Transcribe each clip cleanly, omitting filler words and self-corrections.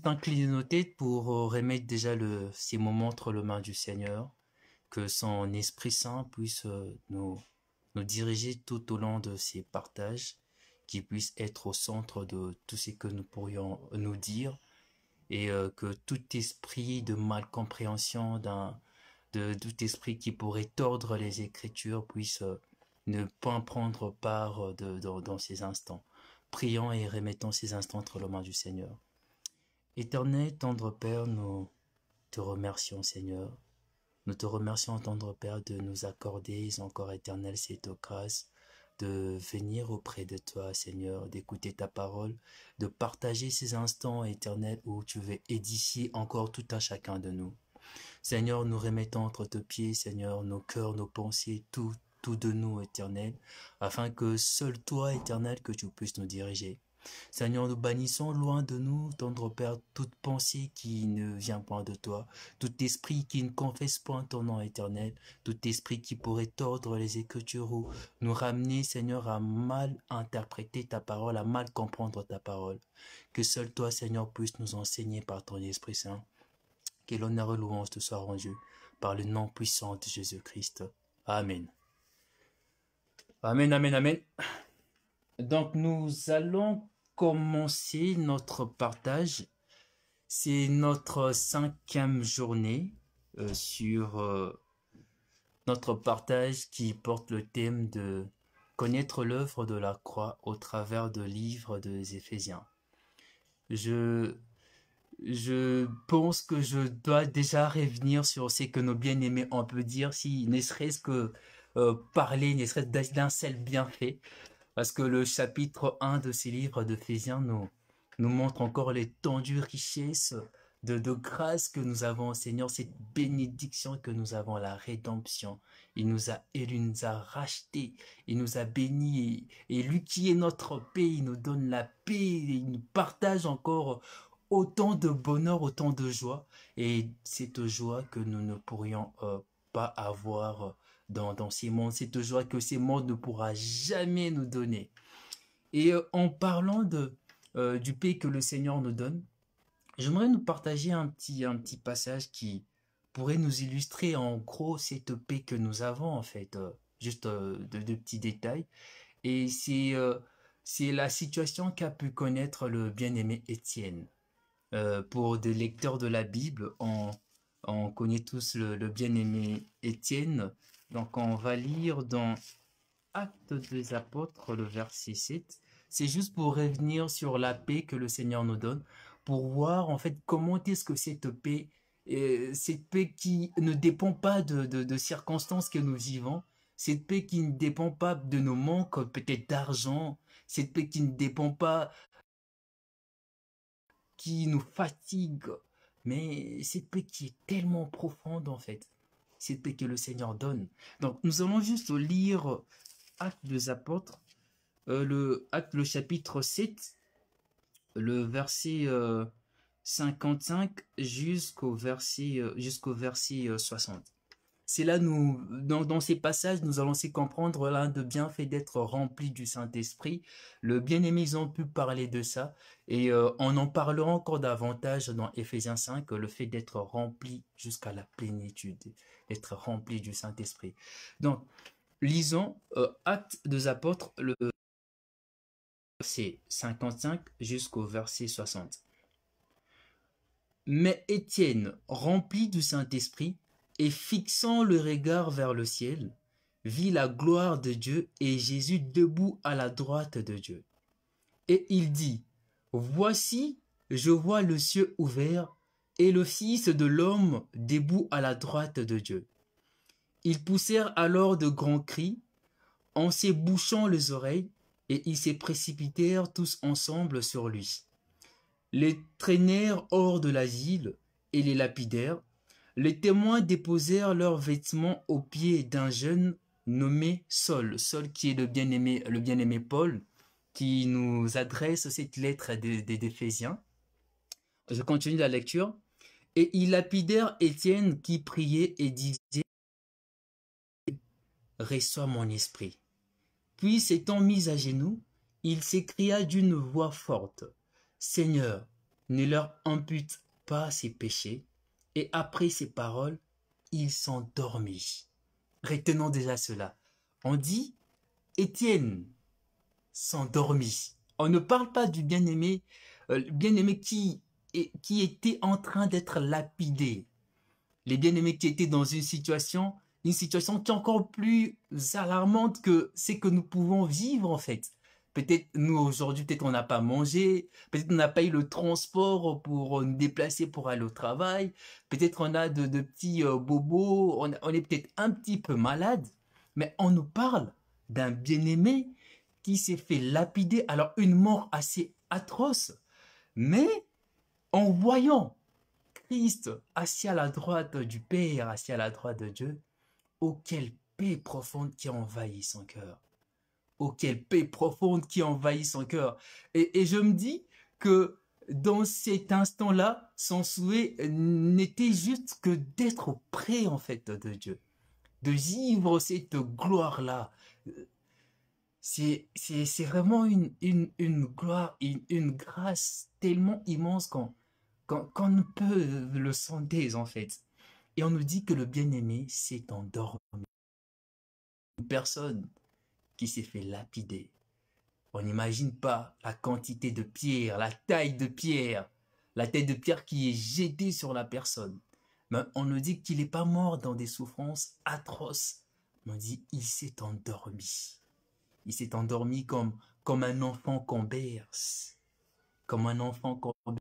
juste incliner nos têtes pour remettre déjà ces moments entre les mains du Seigneur, que son Esprit Saint puisse nous diriger tout au long de ces partages, qu'il puisse être au centre de tout ce que nous pourrions nous dire, et que tout esprit de malcompréhension, de tout esprit qui pourrait tordre les Écritures puisse ne pas prendre part dans ces instants. Prions et remettons ces instants entre les mains du Seigneur. Éternel, tendre Père, nous te remercions, Seigneur. Nous te remercions, tendre Père, de nous accorder encore, Éternel, cette grâce de venir auprès de toi, Seigneur, d'écouter ta parole, de partager ces instants, Éternel, où tu veux édifier encore tout un chacun de nous. Seigneur, nous remettons entre tes pieds, Seigneur, nos cœurs, nos pensées, tout de nous, Éternel, afin que seul toi, Éternel, que tu puisses nous diriger. Seigneur, nous bannissons loin de nous, tendre Père, toute pensée qui ne vient point de toi, tout esprit qui ne confesse point ton nom éternel, tout esprit qui pourrait tordre les Écritures ou nous ramener, Seigneur, à mal interpréter ta parole, à mal comprendre ta parole. Que seul toi, Seigneur, puisse nous enseigner par ton Esprit Saint. Que l'honneur et louange te soient rendus par le nom puissant de Jésus-Christ. Amen. Amen, amen, amen. Donc, nous allons commencer notre partage. C'est notre 5e journée sur notre partage qui porte le thème de connaître l'œuvre de la croix au travers du livre des Éphésiens. Je pense que je dois déjà revenir sur ce que nos bien-aimés on peut dire, si ne serait-ce que parler, ne serait-ce d'un seul bienfait. Parce que le chapitre 1 de ces livres d'Éphésiens nous montre encore l'étendue richesse de grâce que nous avons, Seigneur, cette bénédiction que nous avons, la rédemption. Il nous a élus, il nous a rachetés, il nous a bénis. Et lui qui est notre paix, il nous donne la paix, il nous partage encore autant de bonheur, autant de joie. Et cette joie que nous ne pourrions pas avoir dans ces mondes, cette joie que ces mondes ne pourra jamais nous donner. Et en parlant du paix que le Seigneur nous donne, j'aimerais nous partager un petit passage qui pourrait nous illustrer en gros cette paix que nous avons en fait, juste de petits détails. Et c'est la situation qu'a pu connaître le bien-aimé Étienne. Pour des lecteurs de la Bible, on connaît tous le bien-aimé Étienne. Donc on va lire dans Actes des Apôtres, le verset 7. C'est juste pour revenir sur la paix que le Seigneur nous donne, pour voir en fait comment est-ce que cette paix qui ne dépend pas de circonstances que nous vivons, cette paix qui ne dépend pas de nos manques peut-être d'argent, cette paix qui ne dépend pas, qui nous fatigue, mais cette paix qui est tellement profonde en fait, cette paix que le Seigneur donne. Donc nous allons juste lire Actes des Apôtres, le chapitre 7, le verset 55 jusqu'au verset 60. C'est là, dans ces passages, nous allons aussi comprendre l'un de bienfaits d'être rempli du Saint-Esprit. Le bien-aimé, ils ont pu parler de ça. Et on en parlera encore davantage dans Éphésiens 5, le fait d'être rempli jusqu'à la plénitude, d'être rempli du Saint-Esprit. Donc, lisons Actes des Apôtres, le verset 55 jusqu'au verset 60. Mais Étienne, rempli du Saint-Esprit, et fixant le regard vers le ciel, vit la gloire de Dieu et Jésus debout à la droite de Dieu. Et il dit, voici, je vois le ciel ouvert et le Fils de l'homme debout à la droite de Dieu. Ils poussèrent alors de grands cris, en s'ébouchant les oreilles, et ils se précipitèrent tous ensemble sur lui. Les traînèrent hors de l'asile et les lapidèrent. Les témoins déposèrent leurs vêtements aux pieds d'un jeune nommé Saul. Saul qui est le bien-aimé Paul, qui nous adresse cette lettre des Éphésiens. Je continue la lecture. Et ils lapidèrent Étienne qui priait et disait, reçois mon esprit. Puis s'étant mis à genoux, il s'écria d'une voix forte, Seigneur, ne leur impute pas ses péchés, et après ces paroles, il s'endormit. Retenons déjà cela. On dit, Étienne s'endormit. On ne parle pas du bien-aimé qui était en train d'être lapidé. Les bien-aimés qui étaient dans une situation qui est encore plus alarmante que ce que nous pouvons vivre en fait. Peut-être nous aujourd'hui, peut-être on n'a pas mangé, peut-être on n'a pas eu le transport pour nous déplacer pour aller au travail, peut-être on a de petits bobos, on est peut-être un petit peu malade, mais on nous parle d'un bien-aimé qui s'est fait lapider, alors une mort assez atroce, mais en voyant Christ assis à la droite du Père, assis à la droite de Dieu, oh quelle paix profonde qui envahit son cœur. Oh quelle paix profonde qui envahit son cœur. Et je me dis que dans cet instant-là, son souhait n'était juste que d'être près en fait de Dieu, de vivre cette gloire-là. C'est vraiment une gloire, une grâce tellement immense qu'on ne peut le sonder en fait. Et on nous dit que le bien-aimé s'est endormi. Une personne qui s'est fait lapider. On n'imagine pas la quantité de pierre, la taille de pierre qui est jetée sur la personne. Mais on nous dit qu'il n'est pas mort dans des souffrances atroces. On dit il s'est endormi. Il s'est endormi comme un enfant qu'on berce. Comme un enfant qu'on berce.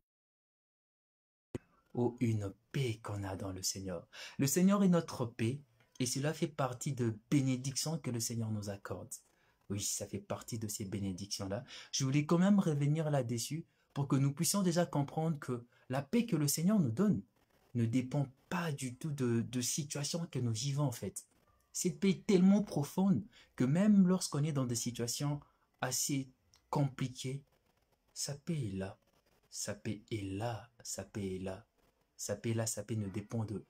Oh, une paix qu'on a dans le Seigneur. Le Seigneur est notre paix et cela fait partie de bénédictions que le Seigneur nous accorde. Oui, ça fait partie de ces bénédictions-là. Je voulais quand même revenir là-dessus pour que nous puissions déjà comprendre que la paix que le Seigneur nous donne ne dépend pas du tout de situations que nous vivons en fait. Cette paix est tellement profonde que même lorsqu'on est dans des situations assez compliquées, sa paix est là. Sa paix est là. Sa paix est là. Sa paix là, sa paix ne dépend de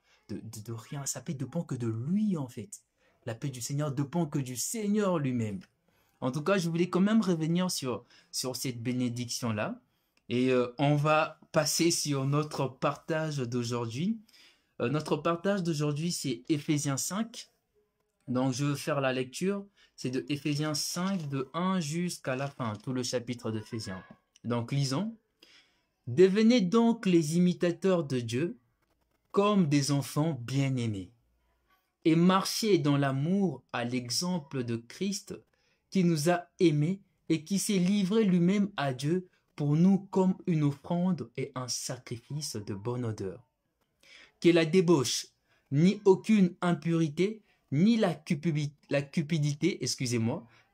rien. Sa paix dépend que de lui en fait. La paix du Seigneur dépend que du Seigneur lui-même. En tout cas, je voulais quand même revenir sur cette bénédiction-là. Et on va passer sur notre partage d'aujourd'hui. Notre partage d'aujourd'hui, c'est Éphésiens 5. Donc, je veux faire la lecture. C'est de Éphésiens 5, de 1 jusqu'à la fin, tout le chapitre d'Éphésiens. Donc, lisons. Devenez donc les imitateurs de Dieu comme des enfants bien-aimés et marchez dans l'amour à l'exemple de Christ qui nous a aimés et qui s'est livré lui-même à Dieu pour nous comme une offrande et un sacrifice de bonne odeur. Que la débauche, ni aucune impurité, ni la cupidité,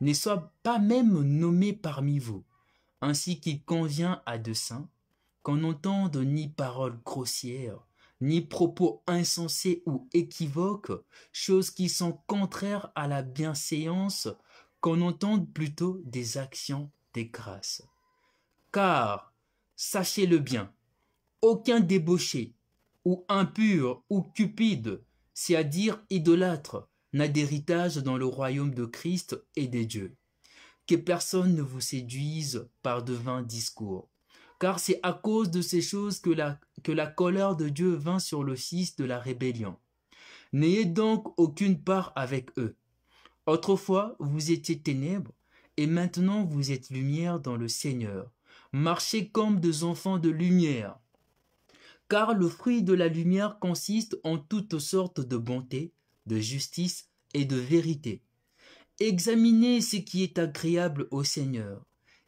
ne soient pas même nommées parmi vous, ainsi qu'il convient à de saints, qu'on n'entende ni paroles grossières, ni propos insensés ou équivoques, choses qui sont contraires à la bienséance, qu'on entende plutôt des actions des grâces. Car, sachez-le bien, aucun débauché, ou impur, ou cupide, c'est-à-dire idolâtre, n'a d'héritage dans le royaume de Christ et des dieux. Que personne ne vous séduise par de vains discours. Car c'est à cause de ces choses que la colère de Dieu vint sur le fils de la rébellion. N'ayez donc aucune part avec eux. Autrefois, vous étiez ténèbres, et maintenant vous êtes lumière dans le Seigneur. Marchez comme des enfants de lumière. Car le fruit de la lumière consiste en toutes sortes de bonté, de justice et de vérité. Examinez ce qui est agréable au Seigneur,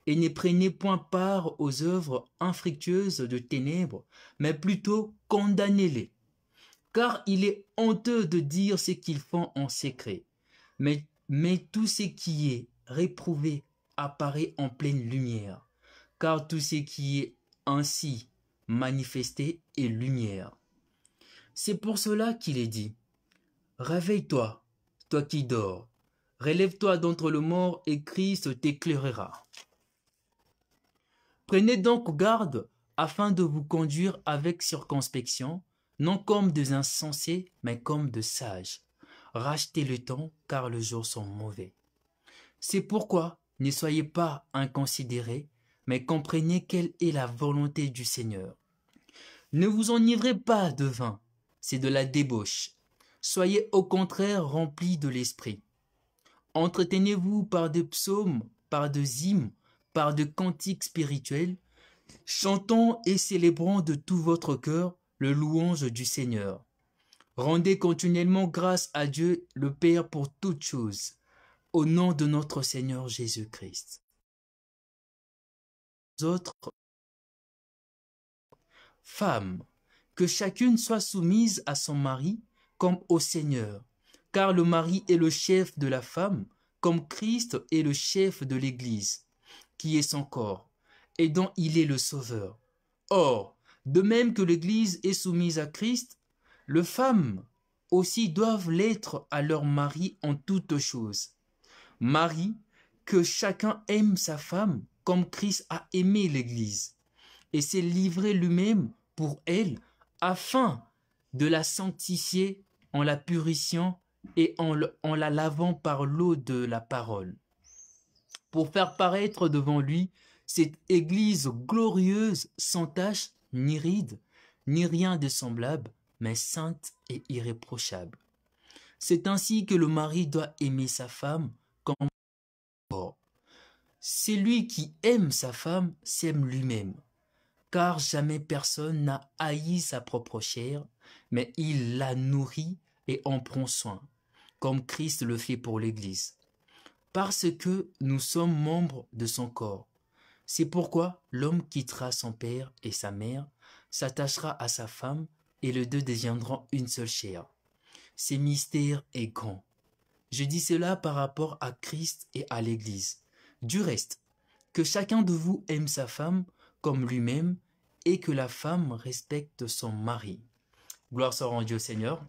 et ne prenez point part aux œuvres infructueuses de ténèbres, mais plutôt condamnez-les. Car il est honteux de dire ce qu'ils font en secret, mais tout ce qui est réprouvé apparaît en pleine lumière, car tout ce qui est ainsi manifesté est lumière. C'est pour cela qu'il est dit, réveille-toi, toi qui dors, relève-toi d'entre le mort et Christ t'éclairera. Prenez donc garde afin de vous conduire avec circonspection, non comme des insensés, mais comme de sages. Rachetez le temps, car les jours sont mauvais. C'est pourquoi ne soyez pas inconsidérés, mais comprenez quelle est la volonté du Seigneur. Ne vous enivrez pas de vin, c'est de la débauche. Soyez au contraire remplis de l'esprit. Entretenez-vous par des psaumes, par des hymnes, par des cantiques spirituels, chantant et célébrant de tout votre cœur le louange du Seigneur. Rendez continuellement grâce à Dieu le Père pour toutes choses, au nom de notre Seigneur Jésus-Christ. Autres femmes, que chacune soit soumise à son mari comme au Seigneur, car le mari est le chef de la femme, comme Christ est le chef de l'Église, qui est son corps, et dont il est le Sauveur. Or, de même que l'Église est soumise à Christ, les femmes aussi doivent l'être à leur mari en toutes choses. Mari, que chacun aime sa femme comme Christ a aimé l'Église et s'est livré lui-même pour elle afin de la sanctifier en la purifiant et en la lavant par l'eau de la parole, pour faire paraître devant lui cette Église glorieuse, sans tache, ni ride, ni rien de semblable, mais sainte et irréprochable. C'est ainsi que le mari doit aimer sa femme comme corps. Celui qui aime sa femme s'aime lui-même, car jamais personne n'a haï sa propre chair, mais il la nourrit et en prend soin, comme Christ le fait pour l'Église, parce que nous sommes membres de son corps. C'est pourquoi l'homme quittera son père et sa mère, s'attachera à sa femme, et les deux deviendront une seule chair. Ce mystère est grand. Je dis cela par rapport à Christ et à l'Église. Du reste, que chacun de vous aime sa femme comme lui-même, et que la femme respecte son mari. Gloire soit rendue au Seigneur.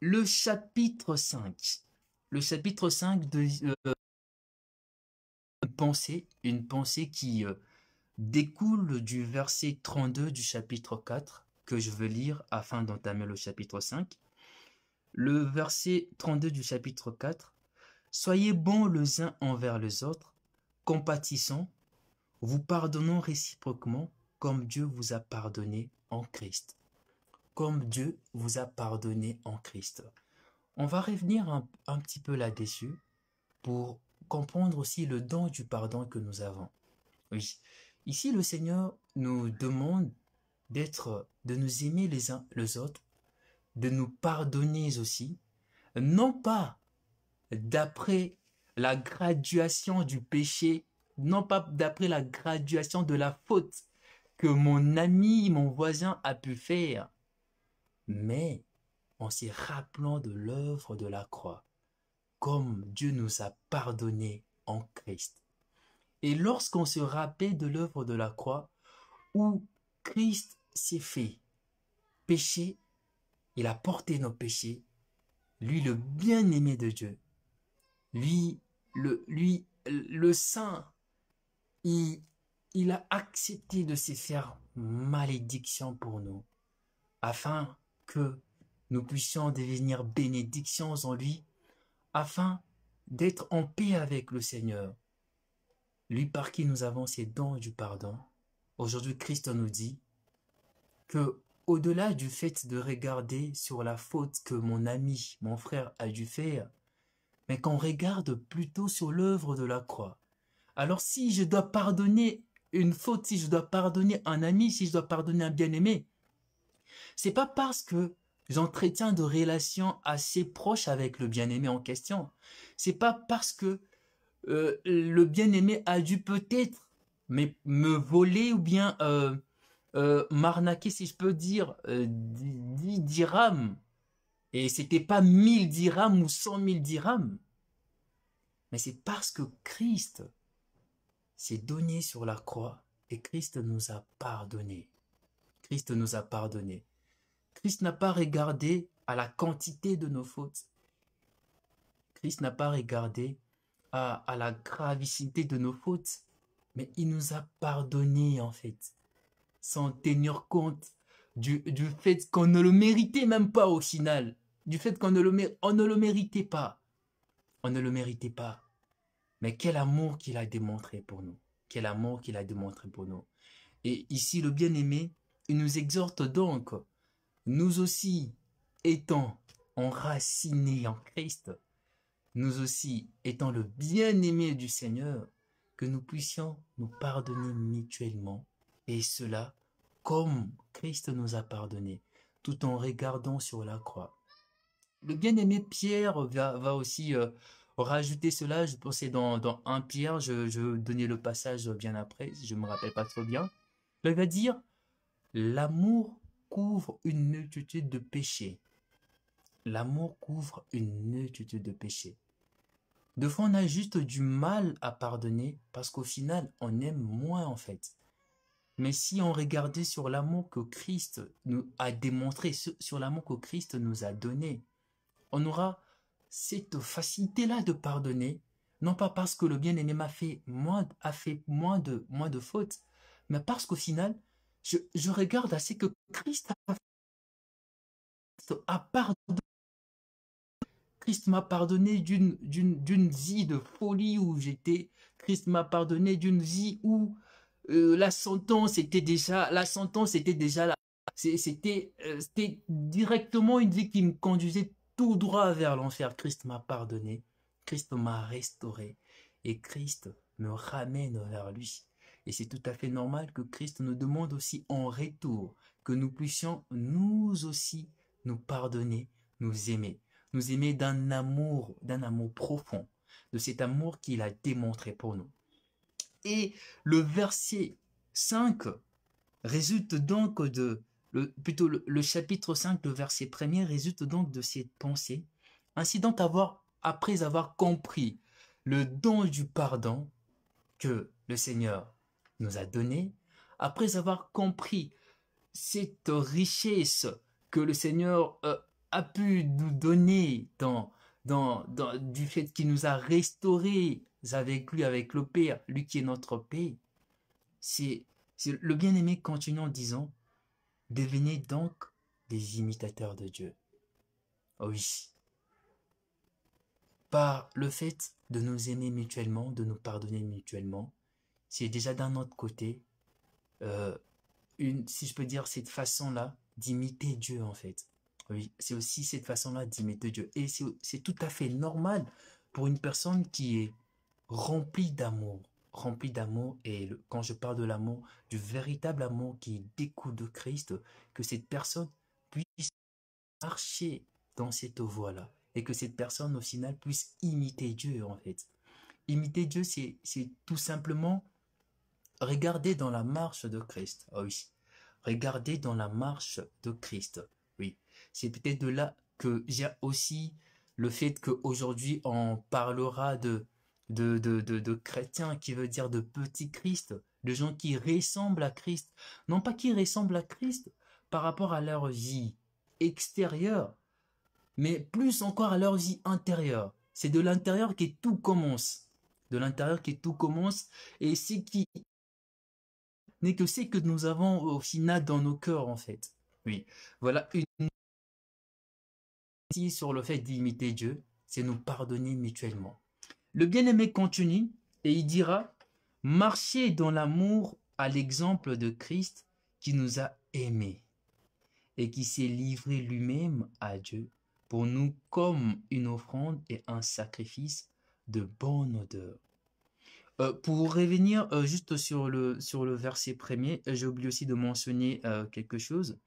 Le chapitre 5. Le chapitre 5 de une pensée qui découle du verset 32 du chapitre 4 que je veux lire afin d'entamer le chapitre 5. Le verset 32 du chapitre 4. Soyez bons les uns envers les autres, compatissants, vous pardonnant réciproquement comme Dieu vous a pardonné en Christ. Comme Dieu vous a pardonné en Christ. On va revenir un petit peu là-dessus pour comprendre aussi le don du pardon que nous avons. Oui. Ici, le Seigneur nous demande de nous aimer les uns les autres, de nous pardonner aussi, non pas d'après la graduation du péché, non pas d'après la graduation de la faute que mon ami, mon voisin a pu faire, mais en se rappelant de l'œuvre de la croix, comme Dieu nous a pardonné en Christ. Et lorsqu'on se rappelle de l'œuvre de la croix, où Christ s'est fait péché, il a porté nos péchés, lui le bien-aimé de Dieu, lui le saint, il a accepté de se faire malédiction pour nous, afin que nous puissions devenir bénédictions en lui, afin d'être en paix avec le Seigneur. Lui par qui nous avons ces dons du pardon. Aujourd'hui, Christ nous dit que, au-delà du fait de regarder sur la faute que mon ami, mon frère a dû faire, mais qu'on regarde plutôt sur l'œuvre de la croix. Alors si je dois pardonner une faute, si je dois pardonner un ami, si je dois pardonner un bien-aimé, c'est pas parce que j'entretiens de relations assez proches avec le bien-aimé en question. C'est pas parce que le bien-aimé a dû peut-être me voler ou bien m'arnaquer, si je peux dire, 10 dirhams. Et c'était pas 1000 dirhams ou 100 000 dirhams. Mais c'est parce que Christ s'est donné sur la croix et Christ nous a pardonné. Christ nous a pardonné. Christ n'a pas regardé à la quantité de nos fautes. Christ n'a pas regardé à la gravité de nos fautes, mais il nous a pardonné en fait, sans tenir compte du fait qu'on ne le méritait même pas au final, du fait qu'on ne le méritait pas. On ne le méritait pas. Mais quel amour qu'il a démontré pour nous. quel amour qu'il a démontré pour nous. Et ici, le bien-aimé, il nous exhorte donc, nous aussi, étant enracinés en Christ, nous aussi, étant le bien-aimé du Seigneur, que nous puissions nous pardonner mutuellement, et cela comme Christ nous a pardonné, tout en regardant sur la croix. Le bien-aimé Pierre va aussi rajouter cela, je pensais dans 1 Pierre, je vais donner le passage bien après, je ne me rappelle pas trop bien. Il va dire, l'amour couvre une multitude de péchés. L'amour couvre une multitude de péchés. Des fois, on a juste du mal à pardonner parce qu'au final, on aime moins en fait. Mais si on regardait sur l'amour que Christ nous a démontré, sur l'amour que Christ nous a donné, on aura cette facilité-là de pardonner, non pas parce que le bien-aimé a fait moins de fautes, mais parce qu'au final, je regarde à ce que Christ a pardonné. Christ m'a pardonné d'une vie de folie où j'étais. Christ m'a pardonné d'une vie où la sentence était déjà là. C'était directement une vie qui me conduisait tout droit vers l'enfer. Christ m'a pardonné. Christ m'a restauré. Et Christ me ramène vers lui. Et c'est tout à fait normal que Christ nous demande aussi en retour que nous puissions nous aussi nous pardonner, nous aimer. Nous aimer d'un amour profond, de cet amour qu'il a démontré pour nous. Et le verset 5 résulte donc le chapitre 5, le verset 1er résulte donc de cette pensée. Ainsi donc après avoir compris le don du pardon que le Seigneur nous a donné, après avoir compris cette richesse que le Seigneur a pu nous donner du fait qu'il nous a restaurés avec lui, avec le Père, lui qui est notre Père, c'est le bien-aimé continue en disant, devenez donc des imitateurs de Dieu. Oh oui. Par le fait de nous aimer mutuellement, de nous pardonner mutuellement, c'est déjà d'un autre côté, si je peux dire, cette façon-là d'imiter Dieu en fait. Oui, c'est aussi cette façon-là d'imiter Dieu. Et c'est tout à fait normal pour une personne qui est remplie d'amour. Remplie d'amour, et quand je parle de l'amour, du véritable amour qui découle de Christ, que cette personne puisse marcher dans cette voie-là. Et que cette personne, au final, puisse imiter Dieu, en fait. Imiter Dieu, c'est tout simplement regarder dans la marche de Christ. Ah oui. Regarder dans la marche de Christ. Oui. C'est peut-être de là que j'ai aussi le fait qu'aujourd'hui, on parlera de chrétiens, qui veut dire de petits Christ, de gens qui ressemblent à Christ. Non pas qui ressemblent à Christ par rapport à leur vie extérieure, mais plus encore à leur vie intérieure. C'est de l'intérieur que tout commence. De l'intérieur que tout commence, et ce qui n'est que c'est que nous avons au final dans nos cœurs, en fait. Oui, voilà une sur le fait d'imiter Dieu, c'est nous pardonner mutuellement. Le bien-aimé continue et il dira, marchez dans l'amour à l'exemple de Christ qui nous a aimés et qui s'est livré lui-même à Dieu pour nous comme une offrande et un sacrifice de bonne odeur. Pour revenir juste sur le verset premier, j'ai oublié aussi de mentionner quelque chose.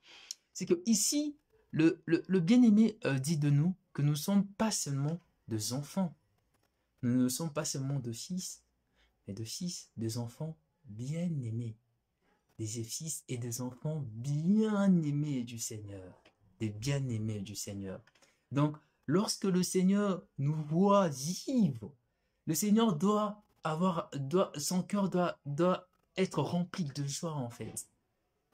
C'est que ici, le bien-aimé dit de nous que nous ne sommes pas seulement des enfants. Nous ne sommes pas seulement de fils, mais de fils, des enfants bien-aimés. Des fils et des enfants bien-aimés du Seigneur. Des bien-aimés du Seigneur. Donc, lorsque le Seigneur nous voit vivre, le Seigneur son cœur doit être rempli de joie en fait.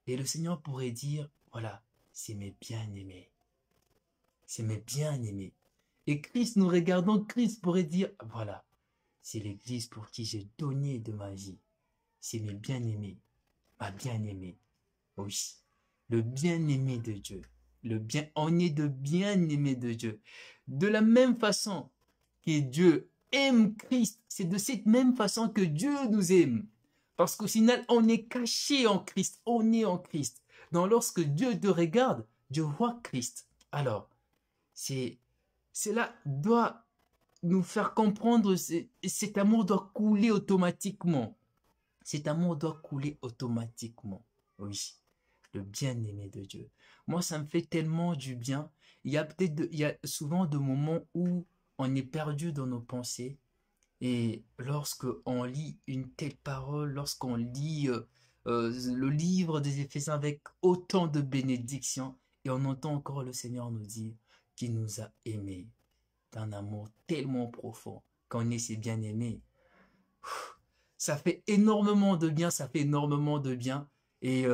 Et le Seigneur pourrait dire, voilà, c'est mes bien-aimés. C'est mes bien-aimés. Et Christ, nous regardons, Christ pourrait dire, voilà, c'est l'Église pour qui j'ai donné de ma vie. C'est mes bien-aimés, ma bien-aimée. Oui, le bien-aimé de Dieu. On est de bien-aimés de Dieu. De la même façon que Dieu aime Christ, c'est de cette même façon que Dieu nous aime. Parce qu'au final, on est caché en Christ, on est en Christ. Donc lorsque Dieu te regarde, Dieu voit Christ. Alors, cela doit nous faire comprendre, cet amour doit couler automatiquement. Cet amour doit couler automatiquement. Oui, le bien-aimé de Dieu. Moi, ça me fait tellement du bien. Il y a souvent de moments où on est perdu dans nos pensées. Et lorsque on lit une telle parole, lorsqu'on lit le livre des Éphésiens avec autant de bénédictions, et on entend encore le Seigneur nous dire qu'il nous a aimés d'un amour tellement profond, qu'on est ses bien-aimés. Ça fait énormément de bien, ça fait énormément de bien. Et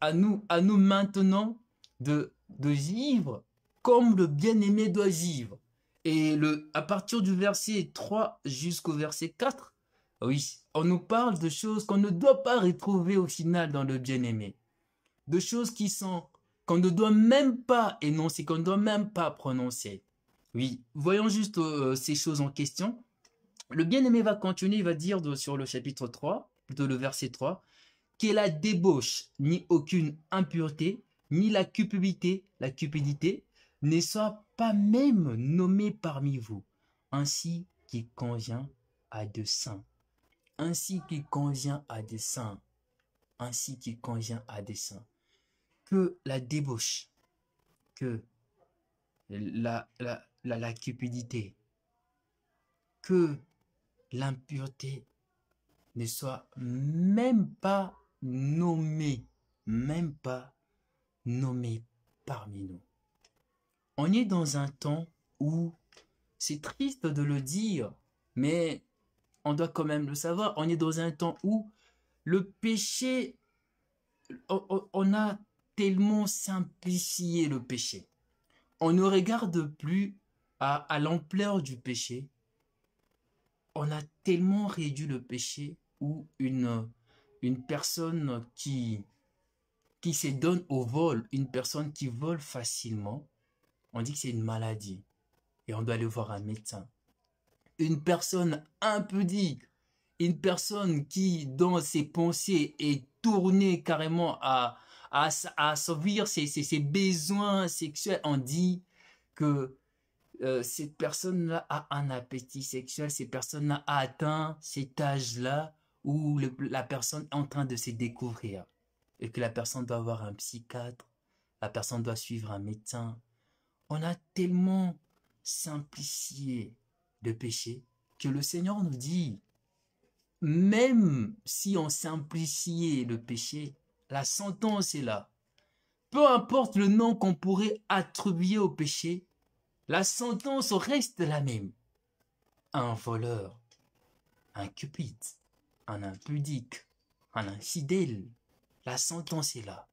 à nous maintenant de vivre comme le bien-aimé doit vivre. Et à partir du verset 3 jusqu'au verset 4, oui, on nous parle de choses qu'on ne doit pas retrouver au final dans le bien-aimé. De choses qu'on ne doit même pas énoncer, qu'on ne doit même pas prononcer. Oui, voyons juste ces choses en question. Le bien-aimé va continuer, il va dire sur le chapitre 3, plutôt le verset 3, qu'est la débauche, ni aucune impureté, ni la cupidité, ne soit pas même nommée parmi vous, ainsi qu'il convient à des saints. Ainsi qu'il convient à des saints. Ainsi qu'il convient à des saints. Que la débauche, que la cupidité, que l'impureté ne soit même pas nommé, même pas nommé parmi nous. On est dans un temps où, c'est triste de le dire, mais on doit quand même le savoir, on est dans un temps où le péché, on a tellement simplifié le péché. On ne regarde plus à l'ampleur du péché. On a tellement réduit le péché où une personne qui se donne au vol, une personne qui vole facilement, on dit que c'est une maladie et on doit aller voir un médecin. Une personne impudique, une personne qui, dans ses pensées, est tournée carrément à assouvir ses besoins sexuels, on dit que cette personne-là a un appétit sexuel, cette personne-là a atteint cet âge-là où la personne est en train de se découvrir et que la personne doit avoir un psychiatre, la personne doit suivre un médecin. On a tellement simplifié le péché que le Seigneur nous dit, même si on simplifiait le péché, la sentence est là. Peu importe le nom qu'on pourrait attribuer au péché, la sentence reste la même. Un voleur, un cupide, un impudique, un infidèle, la sentence est là.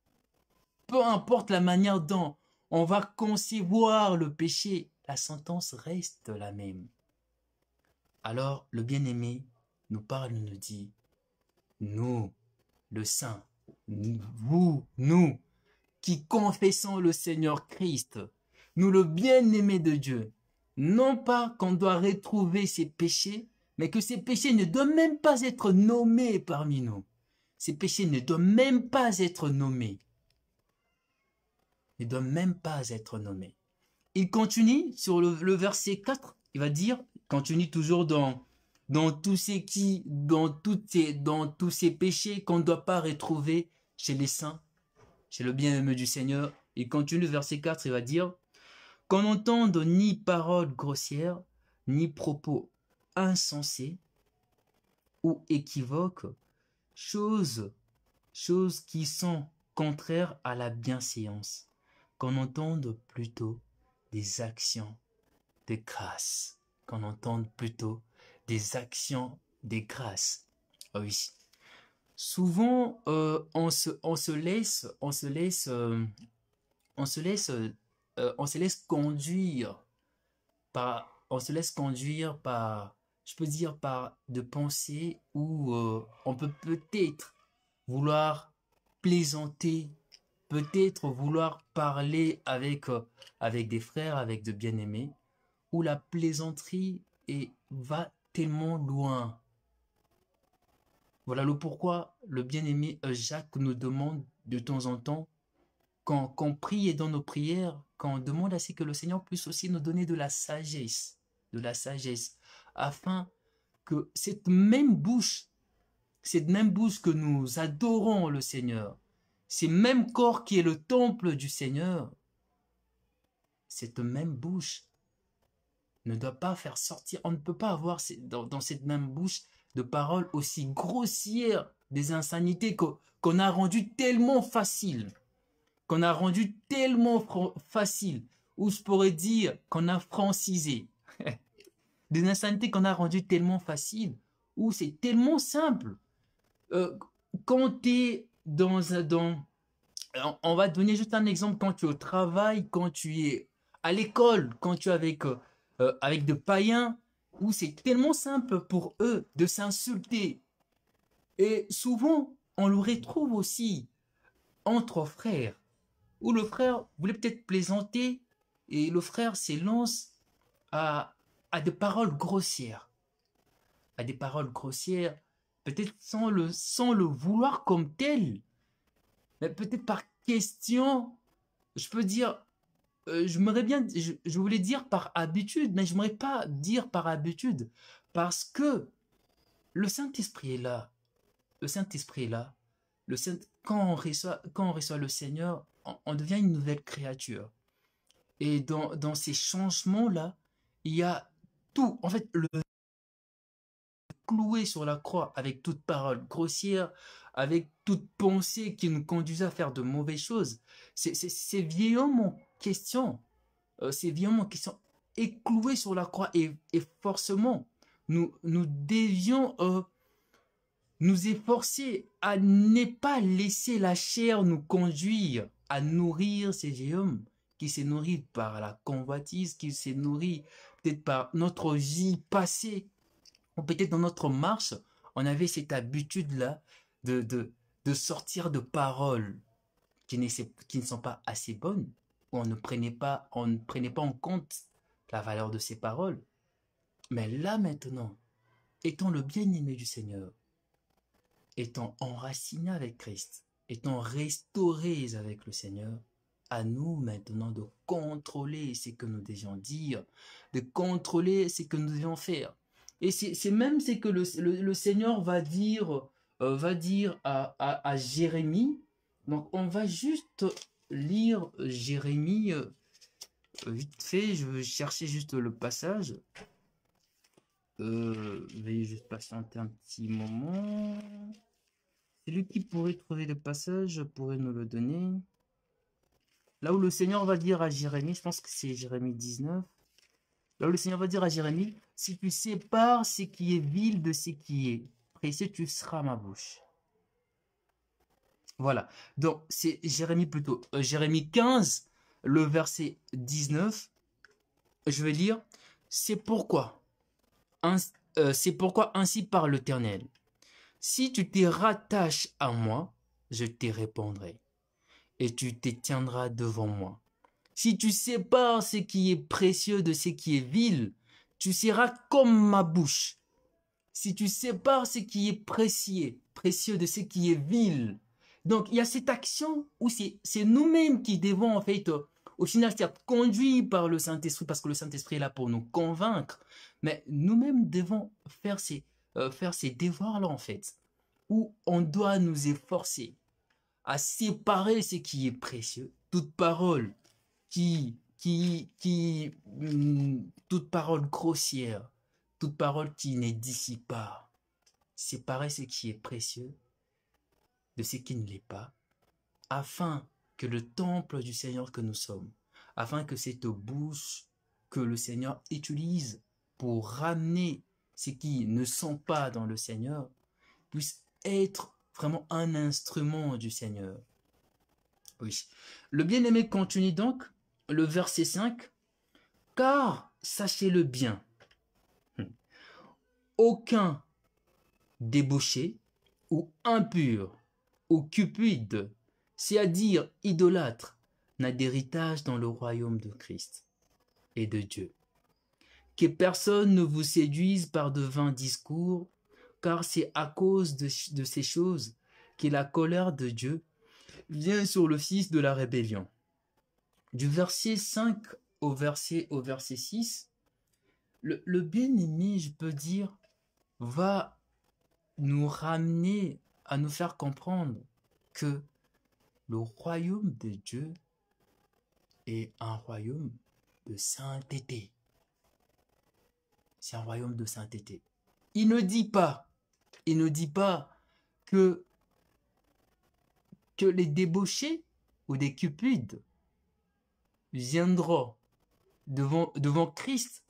Peu importe la manière dont on va concevoir le péché, la sentence reste la même. Alors le bien-aimé nous parle, nous dit, nous, le Saint, nous, qui confessons le Seigneur Christ, nous le bien-aimé de Dieu, non pas qu'on doit retrouver ces péchés, mais que ces péchés ne doivent même pas être nommés parmi nous. Ces péchés ne doivent même pas être nommés. Ils ne doivent même pas être nommés. Il continue sur le verset 4, il va dire, continue toujours dans tous ces péchés qu'on ne doit pas retrouver chez les saints, chez le bien-aimé du Seigneur. Il continue, verset 4, il va dire, qu'on n'entende ni paroles grossières, ni propos insensés ou équivoques, choses qui sont contraires à la bienséance, qu'on entende plutôt des actions de grâce, qu'on entende plutôt des actions de grâce. Ah oui. Souvent, on se laisse conduire par, je peux dire, par de pensées où on peut peut-être vouloir plaisanter, peut-être vouloir parler avec des frères, avec de bien-aimés, où la plaisanterie va tellement loin. Voilà le pourquoi le bien-aimé Jacques nous demande de temps en temps, quand on prie et dans nos prières, quand on demande à ce que le Seigneur puisse aussi nous donner de la sagesse, afin que cette même bouche que nous adorons le Seigneur, ce même corps qui est le temple du Seigneur, cette même bouche ne doit pas faire sortir, on ne peut pas avoir dans cette même bouche de paroles aussi grossières, des insanités qu'on a rendues tellement faciles, facile, ou je pourrais dire qu'on a francisé, des insanités qu'on a rendues tellement faciles, ou c'est tellement simple. Quand tu es on va te donner juste un exemple, quand tu es au travail, quand tu es à l'école, quand tu es avec de païens, où c'est tellement simple pour eux de s'insulter. Et souvent, on le retrouve aussi entre frères, où le frère voulait peut-être plaisanter et le frère s'élance à, à des paroles grossières, peut-être sans le vouloir comme tel, mais peut-être par question, je peux dire, je voulais dire par habitude, mais je n'aimerais pas dire par habitude, parce que le Saint-Esprit est là. Le Saint-Esprit est là. Quand on reçoit le Seigneur, on devient une nouvelle créature. Et dans ces changements-là, il y a tout. En fait, le cloué sur la croix avec toute parole grossière, avec toute pensée qui nous conduisait à faire de mauvaises choses. C'est vieil homme en question. Ces violents qui sont écloués sur la croix et forcément, nous devions nous efforcer à ne pas laisser la chair nous conduire à nourrir ces vieils hommes qui s'est nourri par la convoitise, qui s'est nourri peut-être par notre vie passée, ou peut-être dans notre marche, on avait cette habitude-là de, de, de sortir de paroles qui ne sont pas assez bonnes, où on ne prenait pas en compte la valeur de ces paroles. Mais là maintenant, étant le bien-aimé du Seigneur, étant enraciné avec Christ, étant restaurés avec le Seigneur, à nous maintenant de contrôler ce que nous devions dire, de contrôler ce que nous devions faire. Et c'est même ce que le Seigneur va dire à Jérémie. Donc on va juste lire Jérémie vite fait. Je vais chercher juste le passage. Veuillez juste patienter un petit moment. Celui qui pourrait trouver le passage pourrait nous le donner. Là où le Seigneur va dire à Jérémie, je pense que c'est Jérémie 19. Là où le Seigneur va dire à Jérémie, si tu sépares ce qui est vil de ce qui est précieux, tu seras ma bouche. Voilà. Donc, c'est Jérémie plutôt. Jérémie 15, le verset 19. Je vais lire. C'est pourquoi ainsi parle l'Éternel. Si tu te rattaches à moi, je te répondrai, et tu te tiendras devant moi. Si tu sépares ce qui est précieux de ce qui est vil, tu seras comme ma bouche. Si tu sépares ce qui est précieux de ce qui est vil. Donc, il y a cette action où c'est nous-mêmes qui devons, en fait, au final, être conduits par le Saint-Esprit, parce que le Saint-Esprit est là pour nous convaincre. Mais nous-mêmes devons faire ces devoirs-là, en fait, où on doit nous efforcer à séparer ce qui est précieux, toute parole toute parole grossière, toute parole qui n'édifie pas, séparer ce qui est précieux de ce qui ne l'est pas, afin que le temple du Seigneur que nous sommes, afin que cette bouche que le Seigneur utilise pour ramener ce qui ne sont pas dans le Seigneur, puisse être vraiment un instrument du Seigneur. Oui. Le bien-aimé continue donc, le verset 5, « Car, sachez-le bien, aucun débauché ou impur ou cupide, c'est-à-dire idolâtre, n'a d'héritage dans le royaume de Christ et de Dieu. Que personne ne vous séduise par de vains discours, car c'est à cause de ces choses que la colère de Dieu vient sur le fils de la rébellion. Du verset 5 au verset 6, le bien-aimé, je peux dire, va nous ramener à nous faire comprendre que le royaume de Dieu est un royaume de sainteté. C'est un royaume de sainteté. Il ne dit pas que les débauchés ou des cupides viendront devant Christ,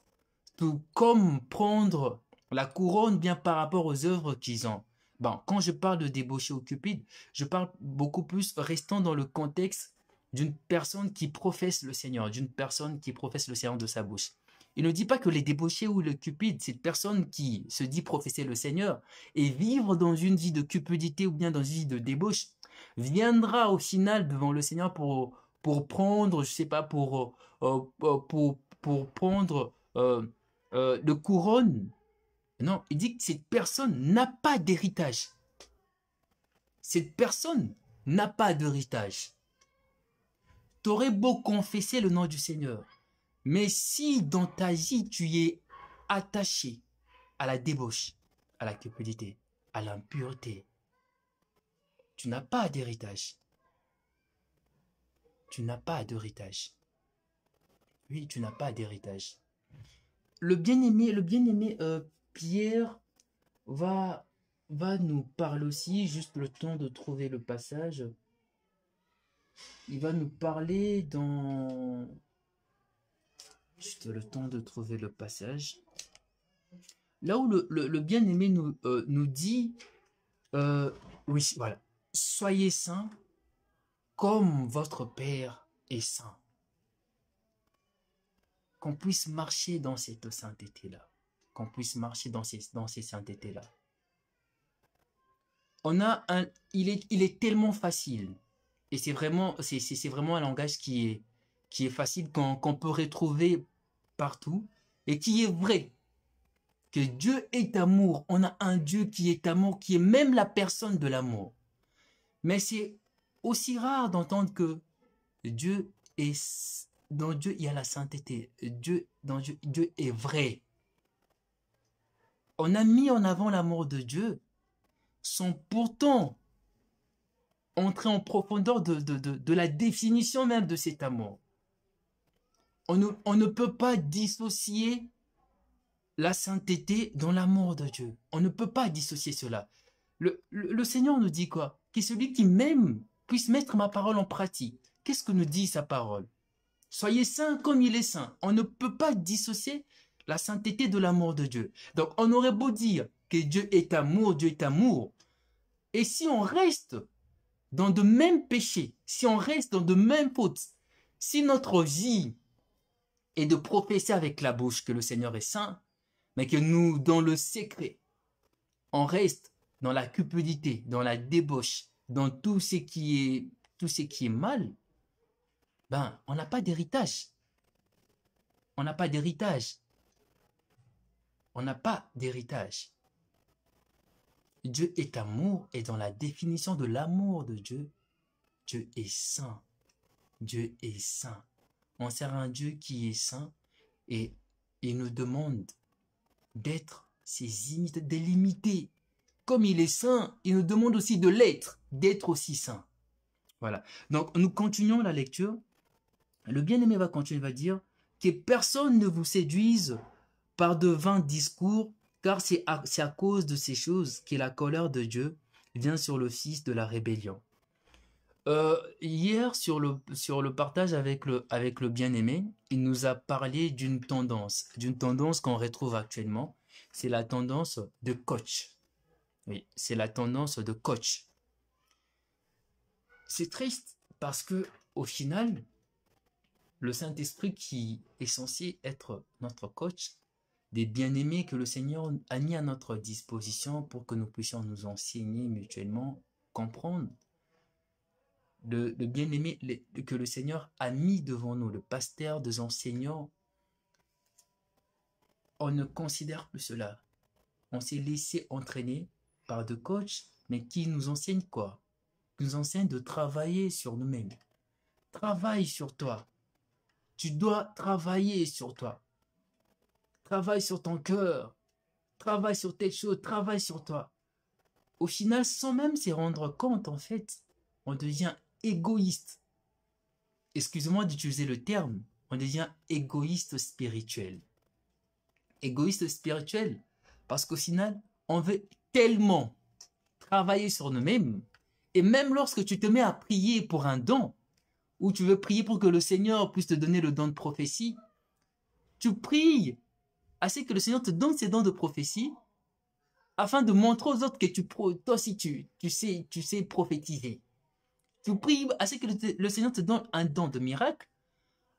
tout comme prendre la couronne bien par rapport aux œuvres qu'ils ont. Bon, quand je parle de débauché ou cupide, je parle beaucoup plus restant dans le contexte d'une personne qui professe le Seigneur, d'une personne qui professe le Seigneur de sa bouche. Il ne dit pas que les débauchés ou le cupide, cette personne qui se dit professer le Seigneur et vivre dans une vie de cupidité ou bien dans une vie de débauche, viendra au final devant le Seigneur pour prendre, je sais pas, pour prendre de couronne. Non, il dit que cette personne n'a pas d'héritage. Cette personne n'a pas d'héritage. Tu aurais beau confesser le nom du Seigneur, mais si dans ta vie tu es attaché à la débauche, à la cupidité, à l'impureté, tu n'as pas d'héritage. Tu n'as pas d'héritage. Oui, tu n'as pas d'héritage. Le bien-aimé, Pierre va nous parler aussi, juste le temps de trouver le passage. Il va nous parler dans... Juste le temps de trouver le passage. Là où le bien-aimé nous dit, oui, voilà, soyez saints comme votre Père est saint. Qu'on puisse marcher dans cette sainteté-là. Qu'on puisse marcher dans ces saintetés-là. Il est tellement facile. Et c'est vraiment un langage qui est facile, qu'on peut retrouver partout. Et qui est vrai. Que Dieu est amour. On a un Dieu qui est amour, qui est même la personne de l'amour. Mais c'est aussi rare d'entendre que Dieu est... Dans Dieu, il y a la sainteté. Dans Dieu est vrai. On a mis en avant l'amour de Dieu, sans pourtant entrer en profondeur de la définition même de cet amour. On ne peut pas dissocier la sainteté dans l'amour de Dieu. On ne peut pas dissocier cela. Le Seigneur nous dit quoi? Que celui qui m'aime puisse mettre ma parole en pratique. Qu'est-ce que nous dit sa parole? Soyez saints comme il est saint. On ne peut pas dissocier la sainteté de l'amour de Dieu. Donc, on aurait beau dire que Dieu est amour, Dieu est amour. Et si on reste dans de mêmes péchés, si on reste dans de mêmes fautes, si notre vie est de professer avec la bouche que le Seigneur est saint, mais que nous, dans le secret, on reste dans la cupidité, dans la débauche, dans tout ce qui est mal, ben, on n'a pas d'héritage. On n'a pas d'héritage. On n'a pas d'héritage. Dieu est amour et dans la définition de l'amour de Dieu, Dieu est saint. Dieu est saint. On sert un Dieu qui est saint et il nous demande d'être ses imitateurs, de l'imiter. Comme il est saint, il nous demande aussi de l'être, d'être aussi saint. Voilà. Donc, nous continuons la lecture. Le bien-aimé va continuer, va dire que personne ne vous séduise par de vains discours, car c'est à cause de ces choses que la colère de Dieu vient sur le fils de la rébellion. Hier, sur le partage avec le bien-aimé, il nous a parlé d'une tendance qu'on retrouve actuellement. C'est la tendance de coach. Oui, c'est la tendance de coach. C'est triste parce que, au final, le Saint-Esprit qui est censé être notre coach, des bien-aimés que le Seigneur a mis à notre disposition pour que nous puissions nous enseigner mutuellement, comprendre, le bien-aimé que le Seigneur a mis devant nous, le pasteur des enseignants, on ne considère plus cela. on s'est laissé entraîner par des coachs, mais qui nous enseignent quoi? Qui nous enseignent de travailler sur nous-mêmes. Travaille sur toi. Tu dois travailler sur toi. Travaille sur ton cœur. Travaille sur tes choses. Travaille sur toi. Au final, sans même s'y rendre compte, en fait, on devient égoïste. Excusez-moi d'utiliser le terme. On devient égoïste spirituel. Égoïste spirituel. Parce qu'au final, on veut tellement travailler sur nous-mêmes. Et même lorsque tu te mets à prier pour un don, ou tu veux prier pour que le Seigneur puisse te donner le don de prophétie, tu pries assez que le Seigneur te donne ces dons de prophétie afin de montrer aux autres que toi aussi tu sais prophétiser. Tu pries assez que le Seigneur te donne un don de miracle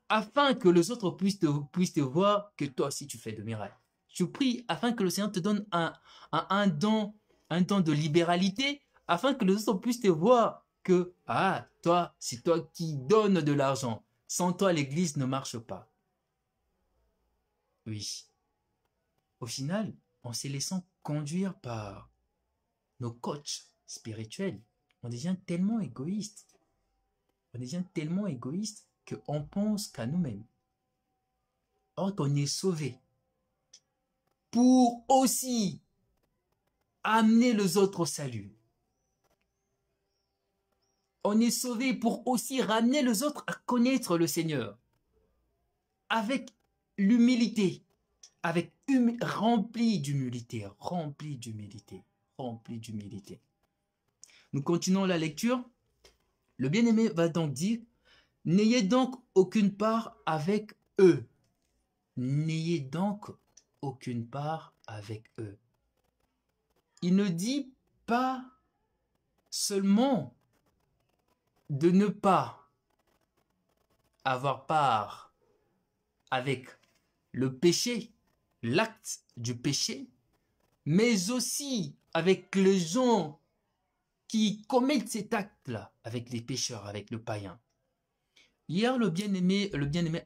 afin que les autres puissent te voir que toi aussi tu fais de miracles. Tu pries afin que le Seigneur te donne un don de libéralité afin que les autres puissent te voir que, toi, c'est toi qui donnes de l'argent. Sans toi, l'église ne marche pas. Oui. Au final, en se laissant conduire par nos coachs spirituels, on devient tellement égoïste. On devient tellement égoïste qu'on pense qu'à nous-mêmes. Or qu'on est sauvé pour aussi amener les autres au salut. On est sauvé pour aussi ramener les autres à connaître le Seigneur. Avec l'humilité, rempli d'humilité. Nous continuons la lecture. Le bien-aimé va donc dire, n'ayez donc aucune part avec eux. N'ayez donc aucune part avec eux. Il ne dit pas seulement de ne pas avoir part avec le péché, l'acte du péché, mais aussi avec les gens qui commettent cet acte-là, avec les pécheurs, avec le païen. Hier, le bien-aimé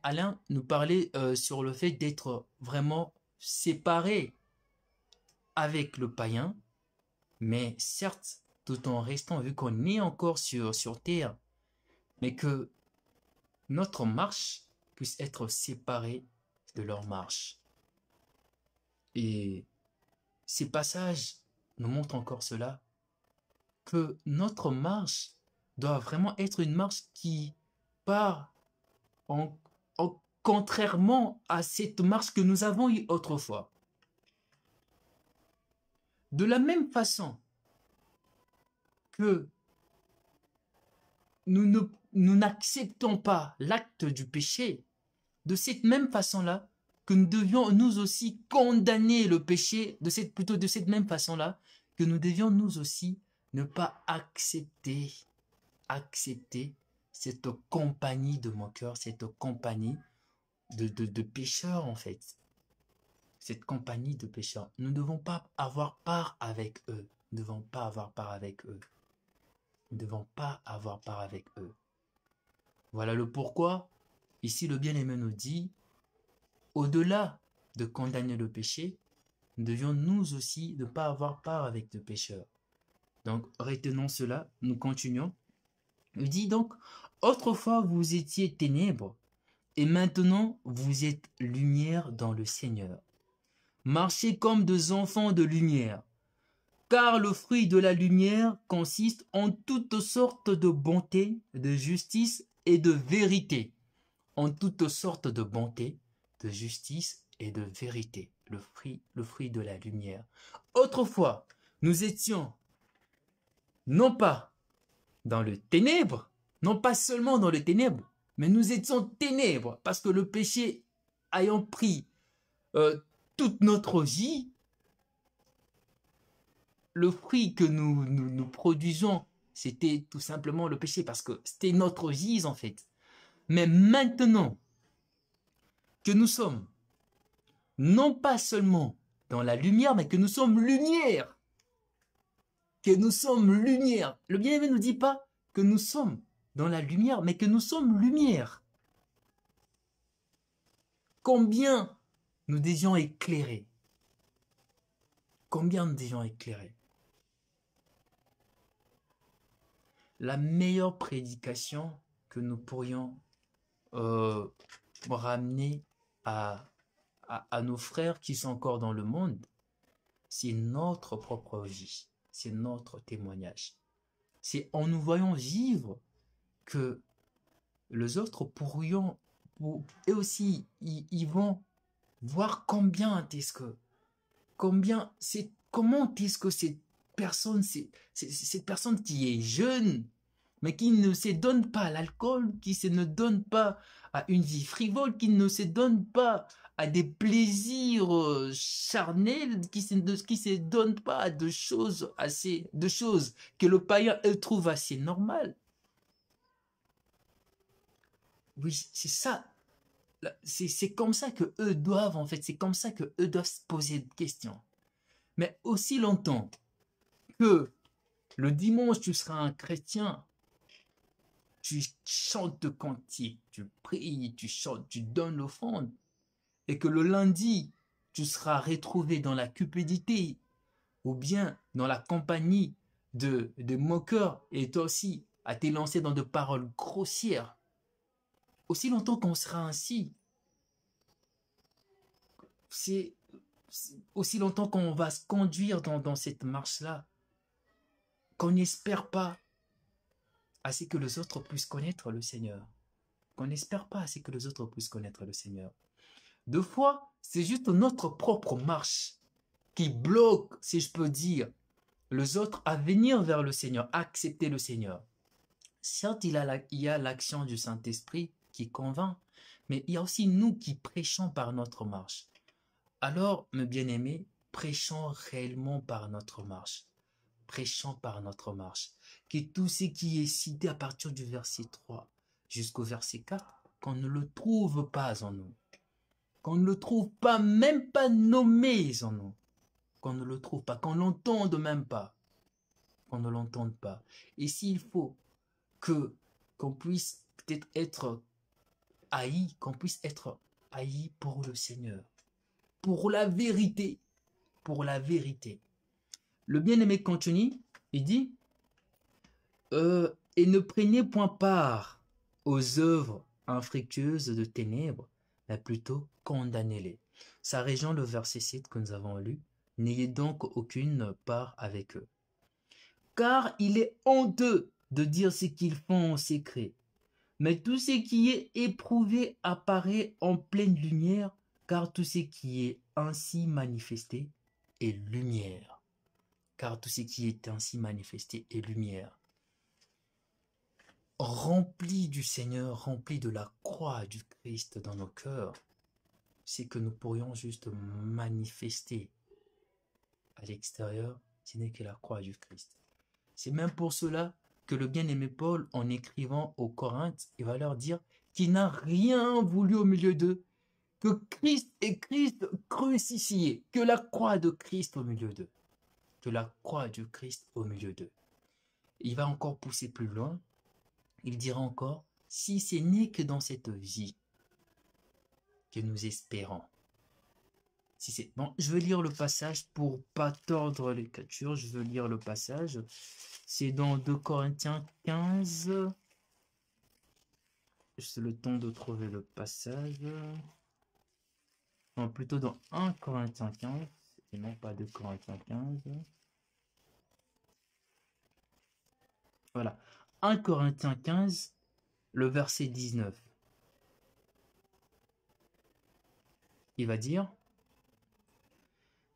Alain nous parlait sur le fait d'être vraiment séparé avec le païen, mais certes, tout en restant, vu qu'on est encore sur terre, mais que notre marche puisse être séparée de leur marche. Et ces passages nous montrent encore cela, que notre marche doit vraiment être une marche qui part contrairement à cette marche que nous avons eue autrefois. De la même façon que nous n'acceptons pas l'acte du péché, de cette même façon-là, que nous devions nous aussi condamner le péché, de cette même façon-là, que nous devions nous aussi ne pas accepter cette compagnie de moqueurs, cette compagnie de pécheurs en fait. Cette compagnie de pécheurs. Nous ne devons pas avoir part avec eux. Nous ne devons pas avoir part avec eux. Nous ne devons pas avoir part avec eux. Voilà le pourquoi. Ici, le bien-aimé nous dit, au-delà de condamner le péché, nous devions nous aussi ne pas avoir part avec le pécheur. Donc, retenons cela, nous continuons. Il dit donc, autrefois vous étiez ténèbres, et maintenant vous êtes lumière dans le Seigneur. Marchez comme des enfants de lumière, car le fruit de la lumière consiste en toutes sortes de bonté, de justice et de vérité. En toutes sortes de bonté, de justice et de vérité. Le fruit de la lumière. Autrefois, nous étions non pas dans le ténèbre, non pas seulement dans le ténèbre, mais nous étions ténèbres parce que le péché ayant pris toute notre vie, le fruit que nous produisons, c'était tout simplement le péché parce que c'était notre vie en fait. Mais maintenant que nous sommes non pas seulement dans la lumière, mais que nous sommes lumière, le bien-aimé ne nous dit pas que nous sommes dans la lumière, mais que nous sommes lumière. Combien nous devions éclairer, combien nous devions éclairer. La meilleure prédication que nous pourrions ramener à nos frères qui sont encore dans le monde, c'est notre propre vie, c'est notre témoignage. C'est en nous voyant vivre que les autres pourrions, eux aussi, ils vont voir comment est-ce que cette personne qui est jeune, mais qui ne se donne pas à l'alcool, qui ne donne pas à une vie frivole, qui ne se donne pas à des plaisirs charnels, qui se donne pas à de choses que le païen trouve assez normales. Oui, c'est ça. C'est comme ça que eux doivent, en fait, c'est comme ça que eux doivent se poser des questions. Mais aussi longtemps que le dimanche, tu seras un chrétien, tu chantes de cantiques, tu pries, tu chantes, tu donnes l'offrande, et que le lundi, tu seras retrouvé dans la cupidité, ou bien dans la compagnie de moqueurs, et toi aussi, à te lancer dans de paroles grossières, aussi longtemps qu'on sera ainsi, c'est aussi longtemps qu'on va se conduire dans cette marche-là, qu'on n'espère pas assez que les autres puissent connaître le Seigneur. Qu'on n'espère pas assez que les autres puissent connaître le Seigneur. Deux fois, c'est juste notre propre marche qui bloque, si je peux dire, les autres à venir vers le Seigneur, à accepter le Seigneur. Certes, il y a l'action du Saint-Esprit qui convainc, mais il y a aussi nous qui prêchons par notre marche. Alors, mes bien-aimés, prêchons réellement par notre marche. Prêchons par notre marche. Que tout ce qui est cité à partir du verset 3 jusqu'au verset 4, qu'on ne le trouve pas en nous. Qu'on ne le trouve pas, même pas nommé en nous. Qu'on ne le trouve pas, qu'on l'entende même pas. Qu'on ne l'entende pas. Et s'il faut qu'on puisse peut-être être haï, qu'on puisse être haï pour le Seigneur. Pour la vérité. Pour la vérité. Le bien-aimé continue, il dit et ne prenez point part aux œuvres infructueuses de ténèbres, mais plutôt condamnez-les. Ça rejoint le verset 7 que nous avons lu. N'ayez donc aucune part avec eux. Car il est honteux de dire ce qu'ils font en secret. Mais tout ce qui est éprouvé apparaît en pleine lumière, car tout ce qui est ainsi manifesté est lumière. Car tout ce qui est ainsi manifesté est lumière. Rempli du Seigneur, rempli de la croix du Christ dans nos cœurs, c'est que nous pourrions juste manifester à l'extérieur, ce n'est que la croix du Christ. C'est même pour cela que le bien-aimé Paul, en écrivant aux Corinthes, il va leur dire qu'il n'a rien voulu au milieu d'eux, que Christ est Christ crucifié, que la croix de Christ au milieu d'eux, que la croix du Christ au milieu d'eux. Il va encore pousser plus loin, il dira encore, si ce n'est que dans cette vie que nous espérons. Si c'est bon, je vais lire le passage pour pas tordre les captures, je veux lire le passage. C'est dans 2 Corinthiens 15. C'est le temps de trouver le passage. Non, plutôt dans 1 Corinthiens 15 et non pas 2 Corinthiens 15. Voilà. 1 Corinthiens 15, le verset 19. Il va dire,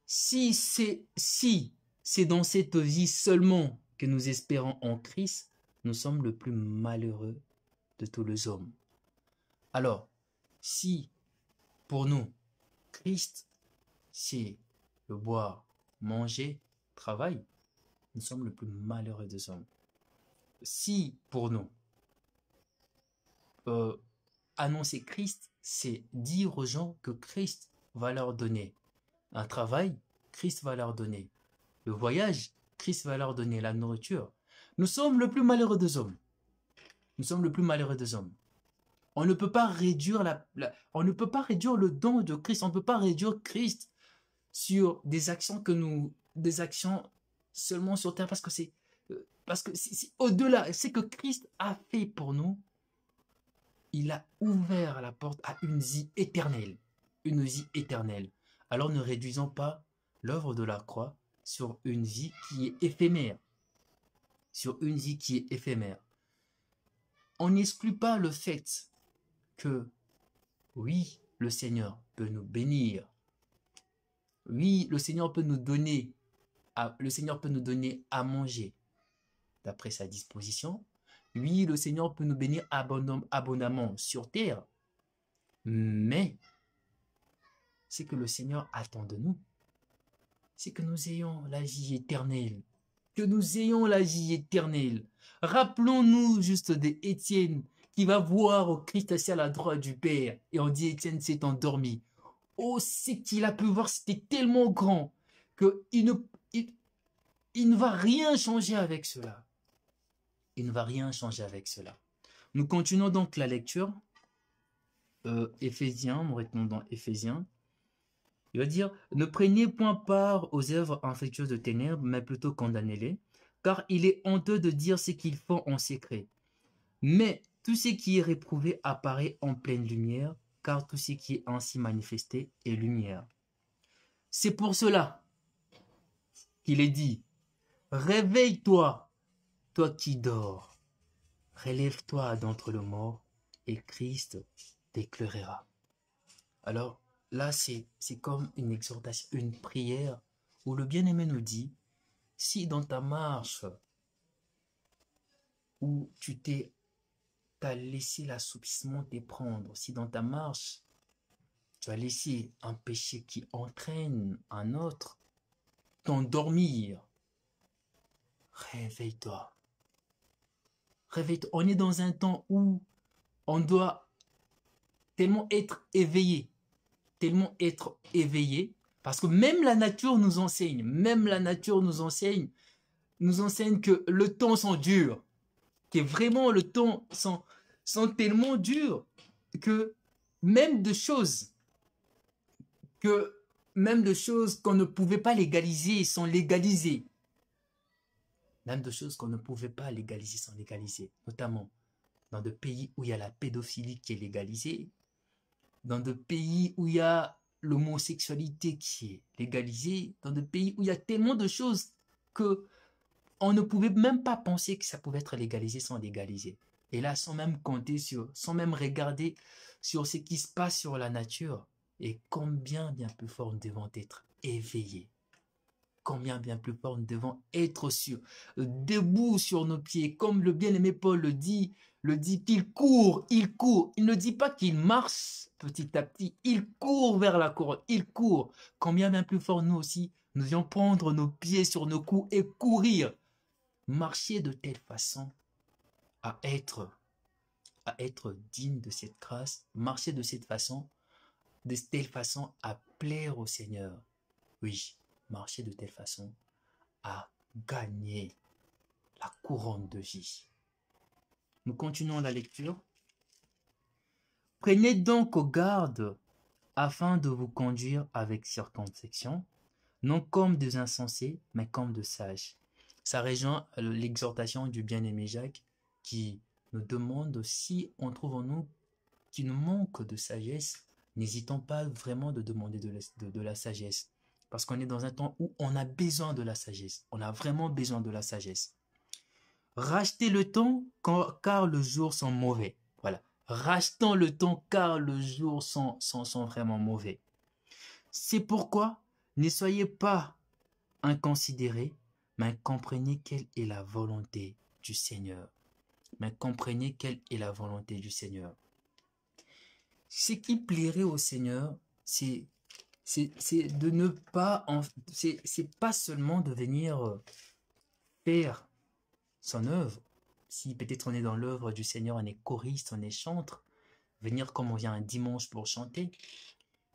si c'est dans cette vie seulement que nous espérons en Christ, nous sommes le plus malheureux de tous les hommes. Alors, si pour nous, Christ, c'est le boire, manger, travail, nous sommes le plus malheureux des hommes. Si pour nous, annoncer Christ, c'est dire aux gens que Christ va leur donner un travail, Christ va leur donner le voyage, Christ va leur donner la nourriture. Nous sommes le plus malheureux des hommes. Nous sommes le plus malheureux des hommes. On ne peut pas réduire on ne peut pas réduire le don de Christ. On ne peut pas réduire Christ sur des actions que nous des actions seulement sur terre parce que c'est au-delà. C'est que Christ a fait pour nous. Il a ouvert la porte à une vie éternelle. Une vie éternelle. Alors ne réduisons pas l'œuvre de la croix sur une vie qui est éphémère. Sur une vie qui est éphémère. On n'exclut pas le fait que, oui, le Seigneur peut nous bénir. Oui, le Seigneur peut nous donner à manger d'après sa disposition. Oui, le Seigneur peut nous bénir abondamment sur terre. Mais ce que le Seigneur attend de nous, c'est que nous ayons la vie éternelle. Que nous ayons la vie éternelle. Rappelons-nous juste d'Étienne qui va voir Christ assis à la droite du Père. Et on dit Étienne s'est endormi. Oh, ce qu'il a pu voir, c'était tellement grand qu'il ne va rien changer avec cela. Il ne va rien changer avec cela. Nous continuons donc la lecture. Éphésiens, nous retenons dans Éphésiens. Il va dire, ne prenez point part aux œuvres infectieuses de ténèbres, mais plutôt condamnez-les, car il est honteux de dire ce qu'ils font en secret. Mais tout ce qui est réprouvé apparaît en pleine lumière, car tout ce qui est ainsi manifesté est lumière. C'est pour cela qu'il est dit, réveille-toi, toi qui dors, relève-toi d'entre les morts, et Christ t'éclairera. Alors, là, c'est comme une exhortation, une prière où le bien-aimé nous dit, si dans ta marche où t'as laissé l'assoupissement te prendre, si dans ta marche tu as laissé un péché qui entraîne un autre t'endormir, réveille-toi. Réveille-toi. On est dans un temps où on doit tellement être éveillé, parce que même la nature nous enseigne, nous enseigne que le temps sont durs, que vraiment le temps sont tellement durs que même de choses qu'on ne pouvait pas légaliser sont légalisées. Même de choses qu'on ne pouvait pas légaliser sont légalisées, notamment dans des pays où il y a la pédophilie qui est légalisée, dans des pays où il y a l'homosexualité qui est légalisée, dans des pays où il y a tellement de choses que on ne pouvait même pas penser que ça pouvait être légalisé sans légaliser. Et là, sans même regarder sur ce qui se passe sur la nature, et combien bien plus fort nous devons être éveillés. Combien bien plus fort nous devons être debout sur nos pieds, comme le bien-aimé Paul le dit qu'il court. Il ne dit pas qu'il marche petit à petit, il court vers la couronne, il court. Combien bien plus fort nous aussi, nous devions prendre nos pieds sur nos coups et courir. Marcher de telle façon à être digne de cette grâce, marcher de telle façon à plaire au Seigneur. Oui, marcher de telle façon à gagner la couronne de vie. Nous continuons la lecture. Prenez donc garde afin de vous conduire avec circonspection, non comme des insensés, mais comme de sages. Ça rejoint l'exhortation du bien-aimé Jacques qui nous demande si on trouve en nous qu'il nous manque de sagesse, n'hésitons pas vraiment de demander de la sagesse. Parce qu'on est dans un temps où on a besoin de la sagesse. On a vraiment besoin de la sagesse. Rachetez le temps car le jour sont mauvais. Voilà. Rachetons le temps car le jour sont vraiment mauvais. C'est pourquoi ne soyez pas inconsidérés, mais comprenez quelle est la volonté du Seigneur. Ce qui plairait au Seigneur, c'est de ne pas, c'est pas seulement de venir faire son œuvre. Si peut-être on est dans l'œuvre du Seigneur, on est choriste, on est chantre, venir comme on vient un dimanche pour chanter.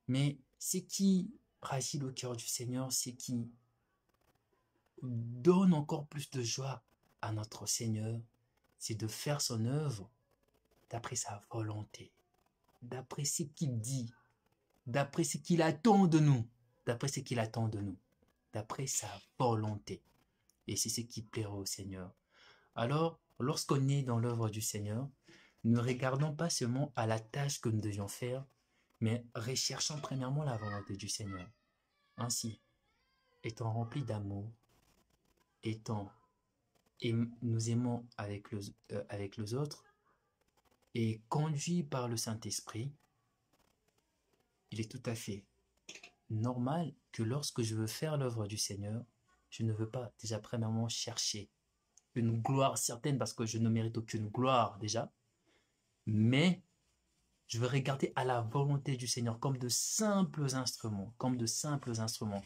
Mais ce qui ravit le cœur du Seigneur, c'est qui donne encore plus de joie à notre Seigneur, c'est de faire son œuvre d'après sa volonté, d'après ce qu'il dit, d'après ce qu'il attend de nous, d'après sa volonté. Et c'est ce qui plaira au Seigneur. Alors, lorsqu'on est dans l'œuvre du Seigneur, ne regardons pas seulement à la tâche que nous devions faire, mais recherchons premièrement la volonté du Seigneur. Ainsi, étant remplis d'amour, étant et nous aimons avec les autres, et conduits par le Saint-Esprit, il est tout à fait normal que lorsque je veux faire l'œuvre du Seigneur, je ne veux pas déjà premièrement chercher une gloire certaine parce que je ne mérite aucune gloire déjà, mais je veux regarder à la volonté du Seigneur comme de simples instruments, comme de simples instruments.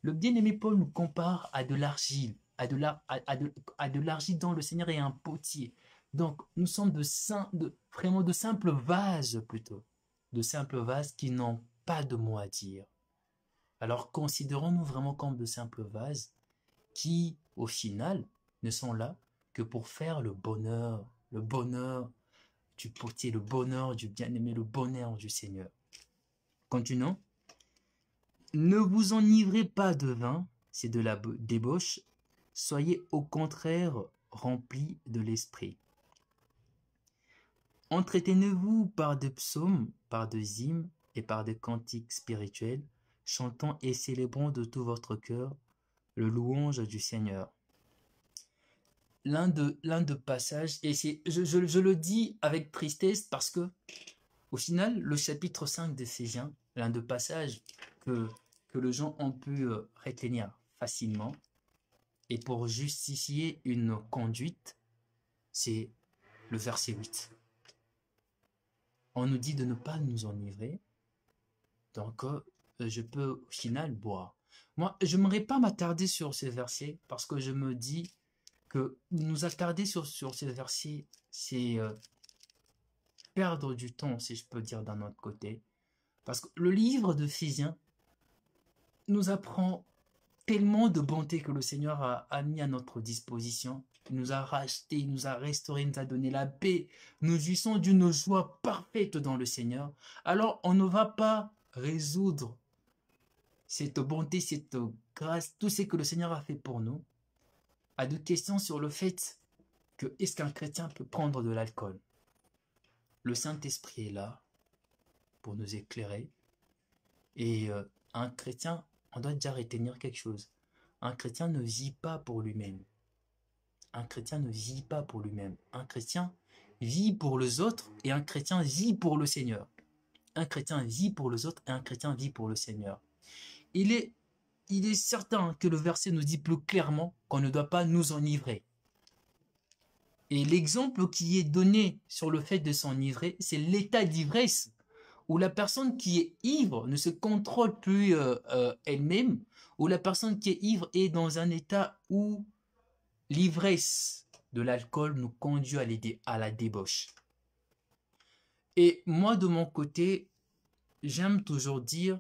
Le bien-aimé Paul nous compare à de l'argile, à de l'argile dont le Seigneur est un potier. Donc, nous sommes vraiment de simples vases plutôt, de simples vases qui n'ont pas de mot à dire. Alors, considérons-nous vraiment comme de simples vases qui, au final, ne sont là que pour faire le bonheur du potier, le bonheur du bien-aimé, le bonheur du Seigneur. Continuons. Ne vous enivrez pas de vin, c'est de la débauche, soyez au contraire remplis de l'esprit. Entretenez-vous par des psaumes, par des hymnes et par des cantiques spirituels, chantant et célébrant de tout votre cœur le louange du Seigneur. L'un de passages, et je le dis avec tristesse parce que, au final, le chapitre 5 d'Éphésiens, l'un de passages que les gens ont pu retenir facilement, et pour justifier une conduite, c'est le verset 8. On nous dit de ne pas nous enivrer, donc je peux au final boire. Moi, je n'aimerais pas m'attarder sur ce verset parce que je me dis que nous attarder sur ce verset, c'est perdre du temps, si je peux dire d'un autre côté. Parce que le livre d'Éphésiens nous apprend tellement de bonté que le Seigneur a mis à notre disposition. Il nous a rachetés, il nous a restaurés, il nous a donné la paix. Nous jouissons d'une joie parfaite dans le Seigneur. Alors, on ne va pas résoudre cette bonté, cette grâce, tout ce que le Seigneur a fait pour nous, à deux questions sur le fait que est-ce qu'un chrétien peut prendre de l'alcool? Le Saint-Esprit est là pour nous éclairer. Et un chrétien, on doit déjà retenir quelque chose. Un chrétien ne vit pas pour lui-même. Un chrétien ne vit pas pour lui-même. Un chrétien vit pour les autres et un chrétien vit pour le Seigneur. Un chrétien vit pour les autres et un chrétien vit pour le Seigneur. Il est certain que le verset nous dit plus clairement qu'on ne doit pas nous enivrer. Et l'exemple qui est donné sur le fait de s'enivrer, c'est l'état d'ivresse où la personne qui est ivre ne se contrôle plus elle-même, où la personne qui est ivre est dans un état où l'ivresse de l'alcool nous conduit à la débauche. Et moi, de mon côté, j'aime toujours dire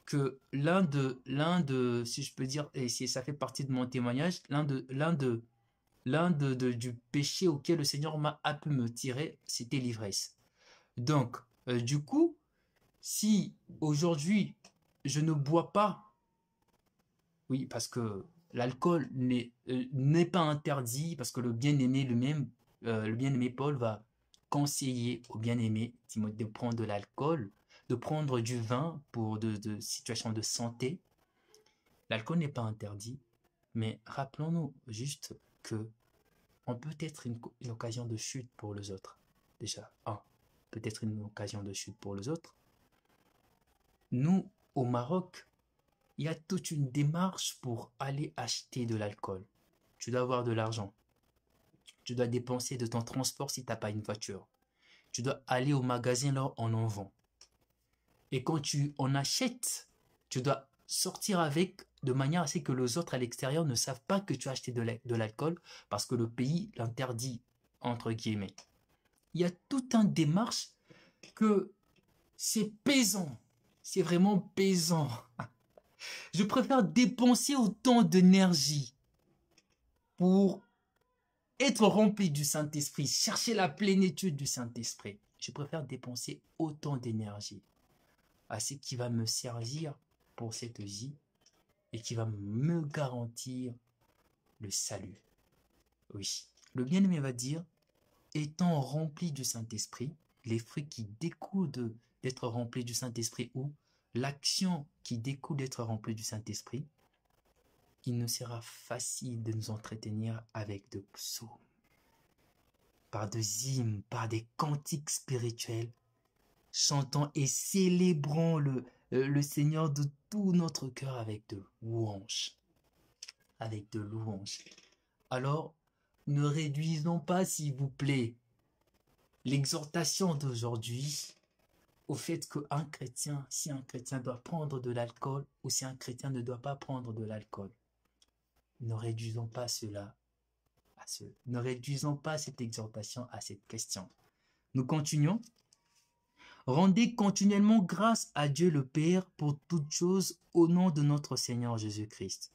que l'un de, si je peux dire, et si ça fait partie de mon témoignage, du péché auquel le Seigneur a pu me tirer, c'était l'ivresse. Donc, du coup, si aujourd'hui je ne bois pas, oui, parce que l'alcool n'est pas interdit, parce que le bien-aimé lui-même, le bien-aimé Paul va conseiller au bien-aimé Timothée de prendre de l'alcool, de prendre du vin pour de situations de santé. L'alcool n'est pas interdit, mais rappelons-nous juste que on peut être une occasion de chute pour les autres. Déjà, peut-être une occasion de chute pour les autres. Nous, au Maroc, il y a toute une démarche pour aller acheter de l'alcool. Tu dois avoir de l'argent. Tu dois dépenser de ton transport si tu n'as pas une voiture. Tu dois aller au magasin là on en vend. Et quand tu en achètes, tu dois sortir avec de manière à ce que les autres à l'extérieur ne savent pas que tu as acheté de l'alcool parce que le pays l'interdit, entre guillemets. Il y a toute une démarche que c'est pesant. C'est vraiment pesant. Je préfère dépenser autant d'énergie pour être rempli du Saint-Esprit, chercher la plénitude du Saint-Esprit. Je préfère dépenser autant d'énergie à ce qui va me servir pour cette vie et qui va me garantir le salut. Oui, le bien-aimé va dire, étant rempli du Saint-Esprit, les fruits qui découlent d'être rempli du Saint-Esprit ou l'action qui découle d'être rempli du Saint-Esprit, il nous sera facile de nous entretenir avec de psaumes, par des hymnes, par des cantiques spirituels, chantant et célébrant le Seigneur de tout notre cœur avec de louanges. Avec de louanges. Alors, ne réduisons pas, s'il vous plaît, l'exhortation d'aujourd'hui au fait qu'un chrétien, si un chrétien doit prendre de l'alcool ou si un chrétien ne doit pas prendre de l'alcool. Ne réduisons pas cela à ce. Ne réduisons pas cette exhortation à cette question. Nous continuons. Rendez continuellement grâce à Dieu le Père pour toutes choses au nom de notre Seigneur Jésus-Christ.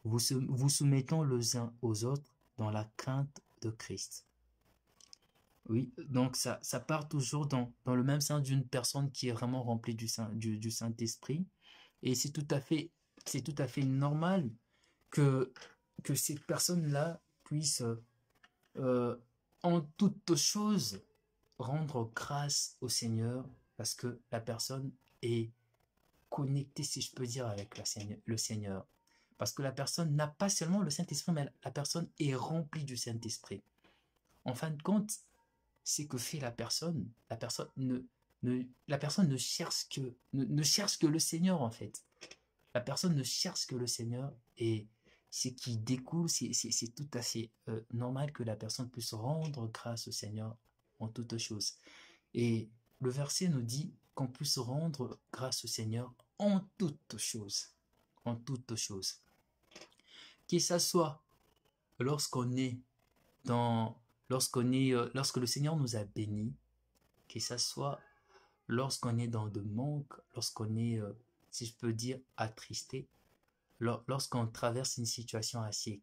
Vous soumettons les uns aux autres dans la crainte de Christ. Oui, donc ça part toujours dans le même sens d'une personne qui est vraiment remplie du Saint-Esprit. Et c'est tout à fait normal que ces personnes-là puissent en toutes choses rendre grâce au Seigneur parce que la personne est connectée, si je peux dire, avec le Seigneur. Parce que la personne n'a pas seulement le Saint-Esprit, mais la personne est remplie du Saint-Esprit. En fin de compte, c'est que fait la personne. La personne ne cherche que le Seigneur, en fait. La personne ne cherche que le Seigneur et ce qui découle, c'est tout à fait normal que la personne puisse rendre grâce au Seigneur en toutes choses. Et le verset nous dit qu'on puisse rendre grâce au Seigneur en toutes choses. En toutes choses. Que ça soit lorsque le Seigneur nous a bénis, que ça soit lorsqu'on est dans de manque, lorsqu'on est, si je peux dire, attristé, lorsqu'on traverse une situation assez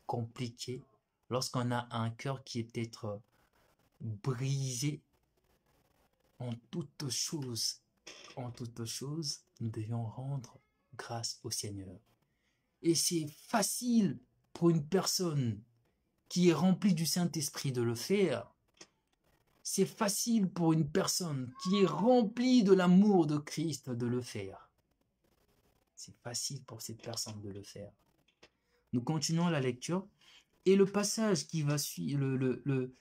compliquée, lorsqu'on a un cœur qui est peut-être brisé, en toutes choses, nous devions rendre grâce au Seigneur. Et c'est facile pour une personne qui est remplie du Saint-Esprit de le faire. C'est facile pour une personne qui est remplie de l'amour de Christ de le faire. C'est facile pour cette personne de le faire. Nous continuons la lecture. Et le passage qui va suivre, le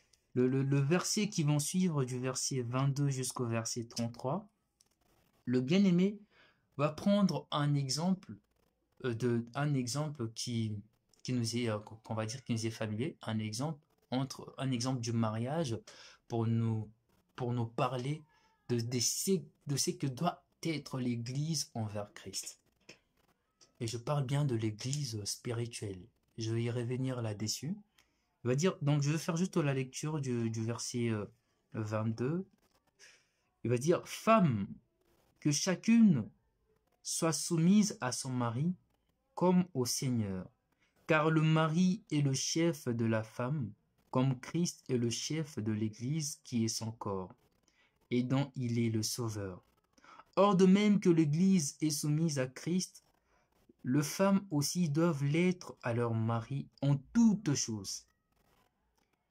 verset qui va suivre du verset 22 jusqu'au verset 33, le bien-aimé va prendre un exemple qui nous est, qu'on va dire, qui nous est familier, un exemple du mariage pour nous parler de ce que doit être l'Église envers Christ. Et je parle bien de l'Église spirituelle. Je vais y revenir là-dessus. Il va dire, donc je vais faire juste la lecture du verset 22. Il va dire, femme, que chacune soit soumise à son mari comme au Seigneur. Car le mari est le chef de la femme, comme Christ est le chef de l'Église qui est son corps, et dont il est le sauveur. Or, de même que l'Église est soumise à Christ, les femmes aussi doivent l'être à leur mari en toutes choses.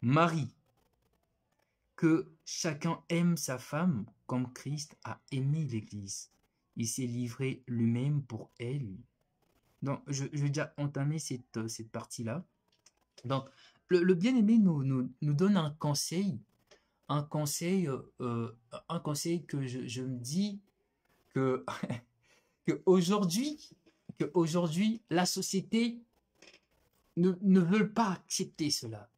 Marie, que chacun aime sa femme comme Christ a aimé l'Église. Il s'est livré lui-même pour elle. Donc, je vais déjà entamer cette partie-là. Donc, le bien-aimé nous donne un conseil que je me dis que, que aujourd'hui, la société ne veut pas accepter cela.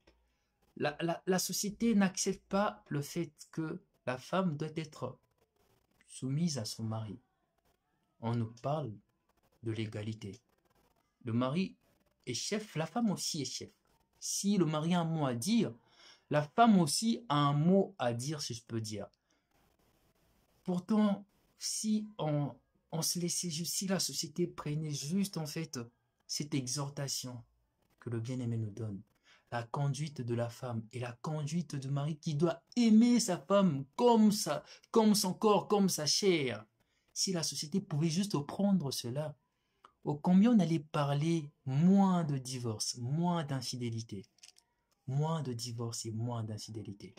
La société n'accepte pas le fait que la femme doit être soumise à son mari. On nous parle de l'égalité. Le mari est chef, la femme aussi est chef. Si le mari a un mot à dire, la femme aussi a un mot à dire, si je peux dire. Pourtant, si on se laissait juste, si la société prenait juste en fait cette exhortation que le bien-aimé nous donne, la conduite de la femme et la conduite du mari qui doit aimer sa femme comme son corps, comme sa chair. Si la société pouvait juste prendre cela, Ô combien on allait parler moins de divorce, moins d'infidélité. Moins de divorce et moins d'infidélité.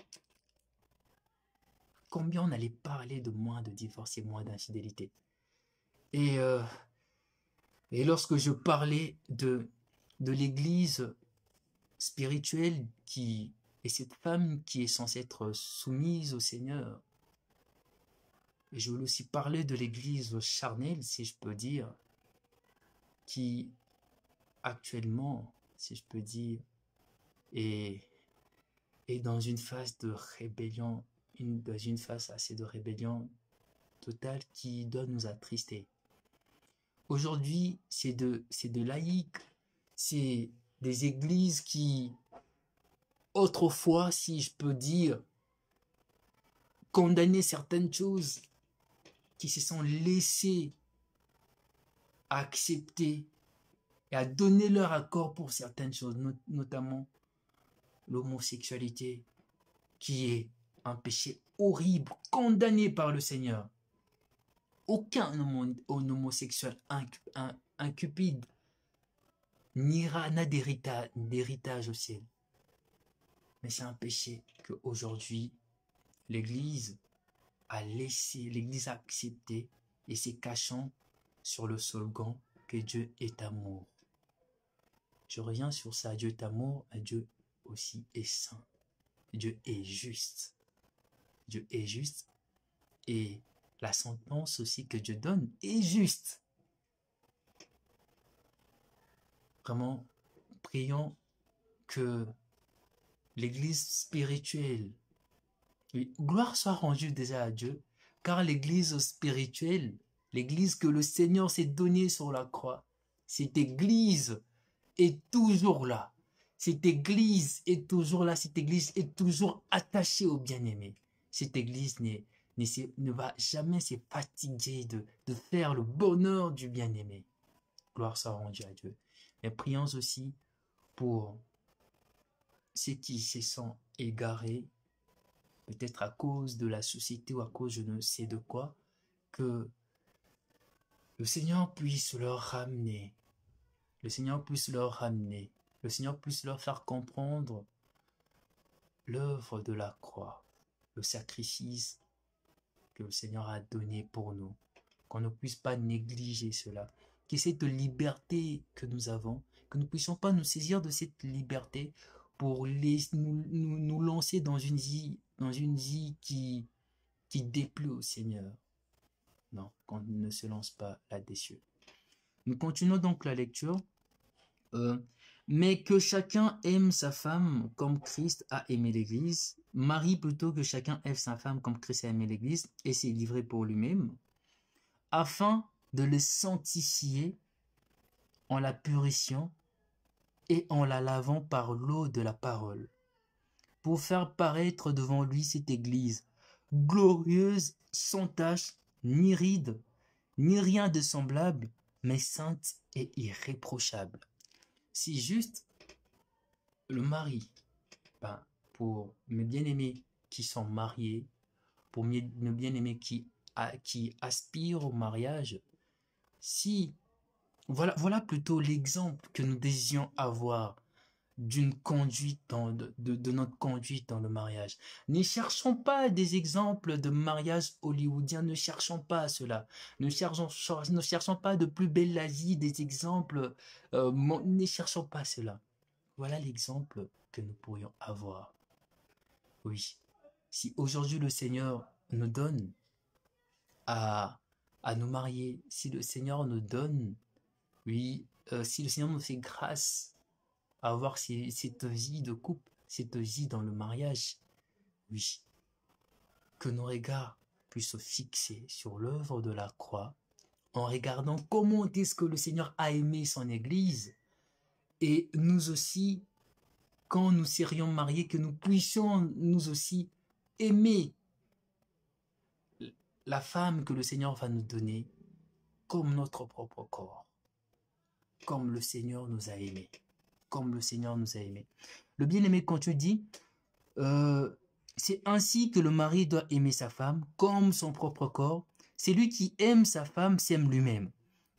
Combien on allait parler de moins de divorce et moins d'infidélité. Et, et lorsque je parlais de l'église spirituelle qui est cette femme qui est censée être soumise au Seigneur, et je voulais aussi parler de l'église charnelle, si je peux dire, qui actuellement, si je peux dire, est dans une phase de rébellion, dans une phase assez de rébellion totale qui doit nous attrister. Aujourd'hui, c'est de laïcs, c'est des églises qui, autrefois, si je peux dire, condamnaient certaines choses, qui se sont laissées accepter et à donner leur accord pour certaines choses, notamment l'homosexualité, qui est un péché horrible, condamné par le Seigneur. Aucun homosexuel incupide n'a d'héritage au ciel. Mais c'est un péché qu'aujourd'hui, l'Église a laissé, l'Église a accepté et s'est cachant sur le slogan que Dieu est amour. Je reviens sur ça, Dieu est amour, Dieu aussi est saint. Dieu est juste. Dieu est juste et la sentence aussi que Dieu donne est juste. Vraiment, prions que l'église spirituelle, oui, gloire soit rendue déjà à Dieu, car l'église spirituelle, l'église que le Seigneur s'est donnée sur la croix, cette église est toujours là. Cette église est toujours là, cette église est toujours attachée au bien-aimé. Cette église ne va jamais se fatiguer de faire le bonheur du bien-aimé. Gloire soit rendue à Dieu. Mais prions aussi pour ceux qui se sont égarés, peut-être à cause de la société ou à cause je ne sais de quoi, que le Seigneur puisse leur ramener. Le Seigneur puisse leur ramener. Le Seigneur puisse leur faire comprendre l'œuvre de la croix, le sacrifice que le Seigneur a donné pour nous. Qu'on ne puisse pas négliger cela. Que cette liberté que nous avons, que nous ne puissions pas nous saisir de cette liberté pour nous lancer dans une vie qui déplaît au Seigneur. Non, qu'on ne se lance pas là-dessus. Nous continuons donc la lecture. Mais que chacun aime sa femme comme Christ a aimé l'Église. Marie plutôt que chacun aime sa femme comme Christ a aimé l'Église et s'est livré pour lui-même, afin de le sanctifier en la purifiant et en la lavant par l'eau de la parole, pour faire paraître devant lui cette Église, glorieuse, sans tache, ni ride, ni rien de semblable, mais sainte et irréprochable. Si juste le mari, pour mes bien-aimés qui sont mariés, pour mes bien-aimés qui aspirent au mariage, si voilà plutôt l'exemple que nous désions avoir d'une conduite de notre conduite dans le mariage. Ne cherchons pas des exemples de mariage hollywoodien, ne cherchons pas cela. Ne cherchons pas de plus belle la vie, des exemples, ne cherchons pas cela. Voilà l'exemple que nous pourrions avoir. Oui, si aujourd'hui le Seigneur nous donne à nous marier, si le Seigneur nous donne, oui, si le Seigneur nous fait grâce à avoir cette vie de couple, cette vie dans le mariage, oui, que nos regards puissent se fixer sur l'œuvre de la croix, en regardant comment est-ce que le Seigneur a aimé son Église, et nous aussi, quand nous serions mariés, que nous puissions nous aussi aimer la femme que le Seigneur va nous donner comme notre propre corps, comme le Seigneur nous a aimés. Comme le Seigneur nous a aimés. Le bien-aimé, quand tu dis, c'est ainsi que le mari doit aimer sa femme comme son propre corps. C'est lui qui aime sa femme, s'aime lui-même.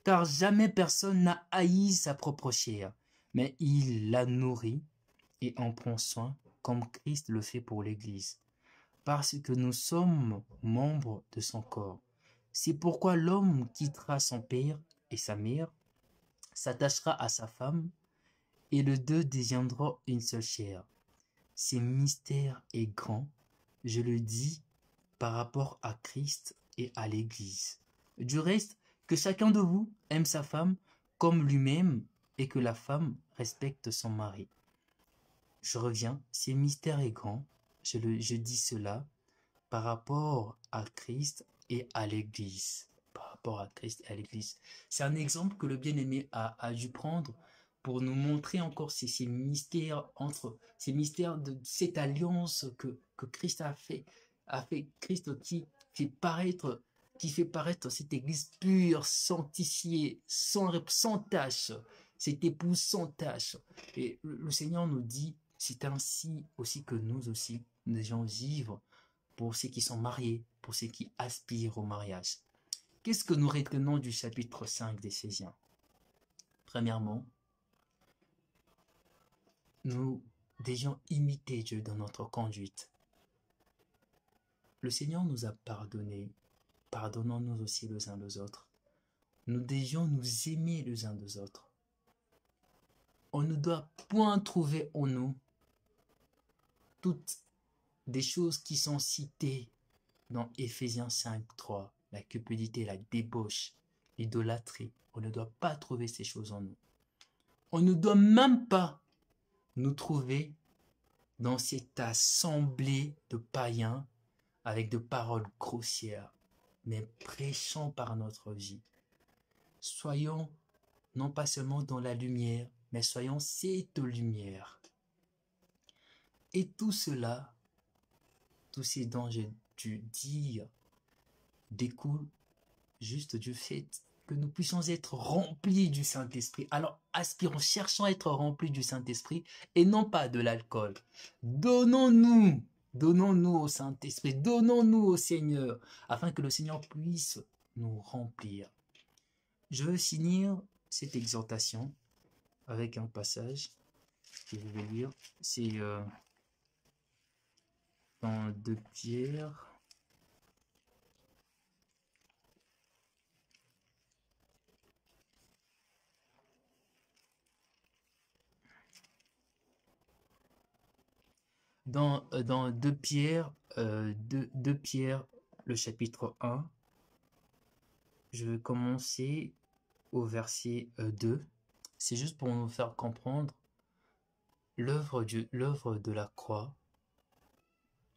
Car jamais personne n'a haï sa propre chair, mais il la nourrit et en prend soin, comme Christ le fait pour l'Église, parce que nous sommes membres de son corps. C'est pourquoi l'homme quittera son père et sa mère, s'attachera à sa femme, et les deux deviendront une seule chair. Ce mystère est grand, je le dis, par rapport à Christ et à l'Église. Du reste, que chacun de vous aime sa femme comme lui-même et que la femme respecte son mari. Je reviens, ce mystère est grand, je dis cela par rapport à Christ et à l'Église. Par rapport à Christ et à l'Église. C'est un exemple que le bien-aimé a dû prendre pour nous montrer encore ces mystères ces mystères de cette alliance que Christ a fait Christ qui fait paraître cette église pure, sanctifiée, sans tache, cette épouse sans tache. Et le Seigneur nous dit, c'est ainsi aussi que nous aussi, nous devons vivre pour ceux qui sont mariés, pour ceux qui aspirent au mariage. Qu'est-ce que nous retenons du chapitre 5 d'Éphésiens? Premièrement, nous devions imiter Dieu dans notre conduite. Le Seigneur nous a pardonné, pardonnons-nous aussi les uns les autres. Nous devions nous aimer les uns les autres. On ne doit point trouver en nous toutes des choses qui sont citées dans Éphésiens 5, 3, la cupidité, la débauche, l'idolâtrie. On ne doit pas trouver ces choses en nous. On ne doit même pas nous trouver dans cette assemblée de païens avec de paroles grossières, mais prêchant par notre vie. Soyons non pas seulement dans la lumière, mais soyons cette lumière. Et tout cela, tous ces dont j'ai dû dire, découle juste du fait que nous puissions être remplis du Saint-Esprit. Alors, aspirons, cherchons à être remplis du Saint-Esprit et non pas de l'alcool. Donnons-nous au Saint-Esprit, donnons-nous au Seigneur, afin que le Seigneur puisse nous remplir. Je veux finir cette exhortation avec un passage que je vais lire. C'est dans 2 Pierre. Dans 2 Pierre, 2 Pierre, le chapitre 1, je vais commencer au verset 2. C'est juste pour nous faire comprendre l'œuvre de la croix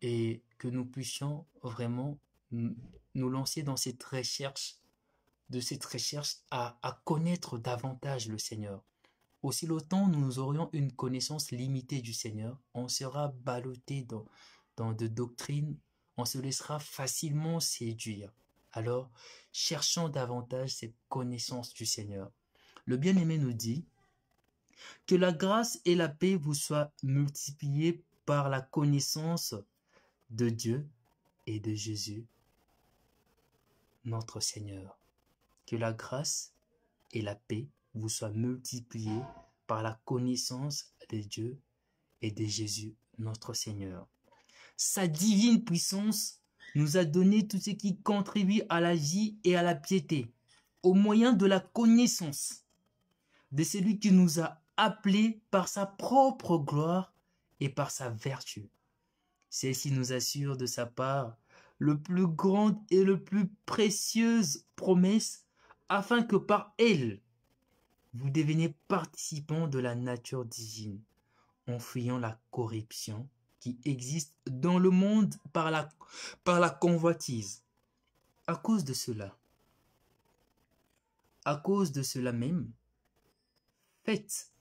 et que nous puissions vraiment nous lancer dans cette recherche à connaître davantage le Seigneur. Aussi longtemps nous aurions une connaissance limitée du Seigneur, on sera ballotté dans de doctrines, on se laissera facilement séduire. Alors, cherchons davantage cette connaissance du Seigneur. Le bien-aimé nous dit que la grâce et la paix vous soient multipliées par la connaissance de Dieu et de Jésus, notre Seigneur. Que la grâce et la paix vous soient multipliées par la connaissance de Dieu et de Jésus, notre Seigneur. Sa divine puissance nous a donné tout ce qui contribue à la vie et à la piété, au moyen de la connaissance de celui qui nous a appelés par sa propre gloire et par sa vertu. Celle-ci nous assure de sa part le plus grande et le plus précieuse promesse, afin que par elle, vous deveniez participants de la nature divine, en fuyant la corruption qui existe dans le monde par la convoitise. À cause de cela même, faites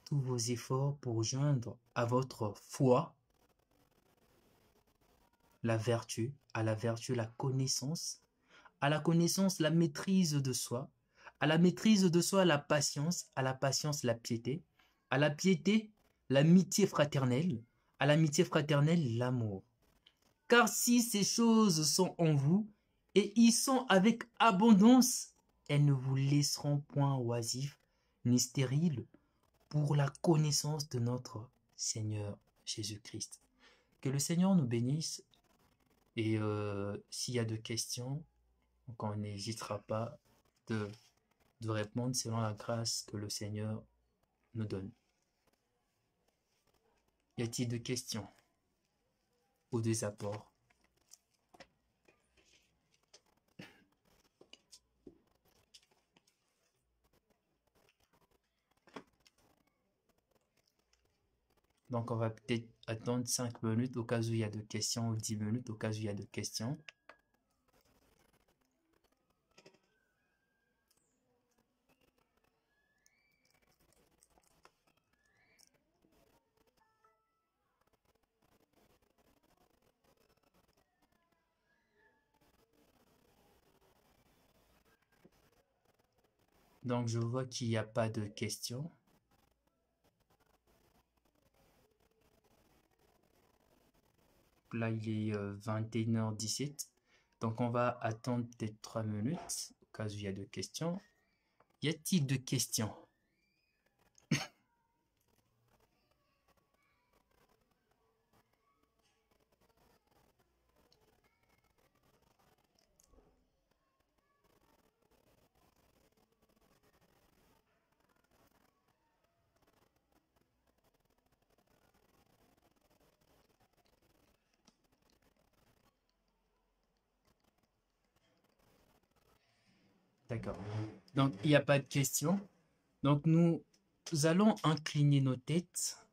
tous vos efforts pour joindre à votre foi la vertu, à la vertu la connaissance, à la connaissance la maîtrise de soi, à la maîtrise de soi la patience, à la patience la piété, à la piété l'amitié fraternelle, à l'amitié fraternelle l'amour. Car si ces choses sont en vous, et y sont avec abondance, elles ne vous laisseront point oisifs ni stériles pour la connaissance de notre Seigneur Jésus-Christ. Que le Seigneur nous bénisse et s'il y a de questions, on n'hésitera pas de, de répondre selon la grâce que le Seigneur nous donne. Y a-t-il de questions ou des apports? Donc, on va peut-être attendre 5 minutes au cas où il y a de questions ou 10 minutes au cas où il y a de questions. Donc, je vois qu'il n'y a pas de questions. Là, il est 21h17. Donc, on va attendre peut-être 3 minutes au cas où il y a de questions. Y a-t-il de questions? D'accord. Donc, il n'y a pas de questions. Donc, nous allons incliner nos têtes.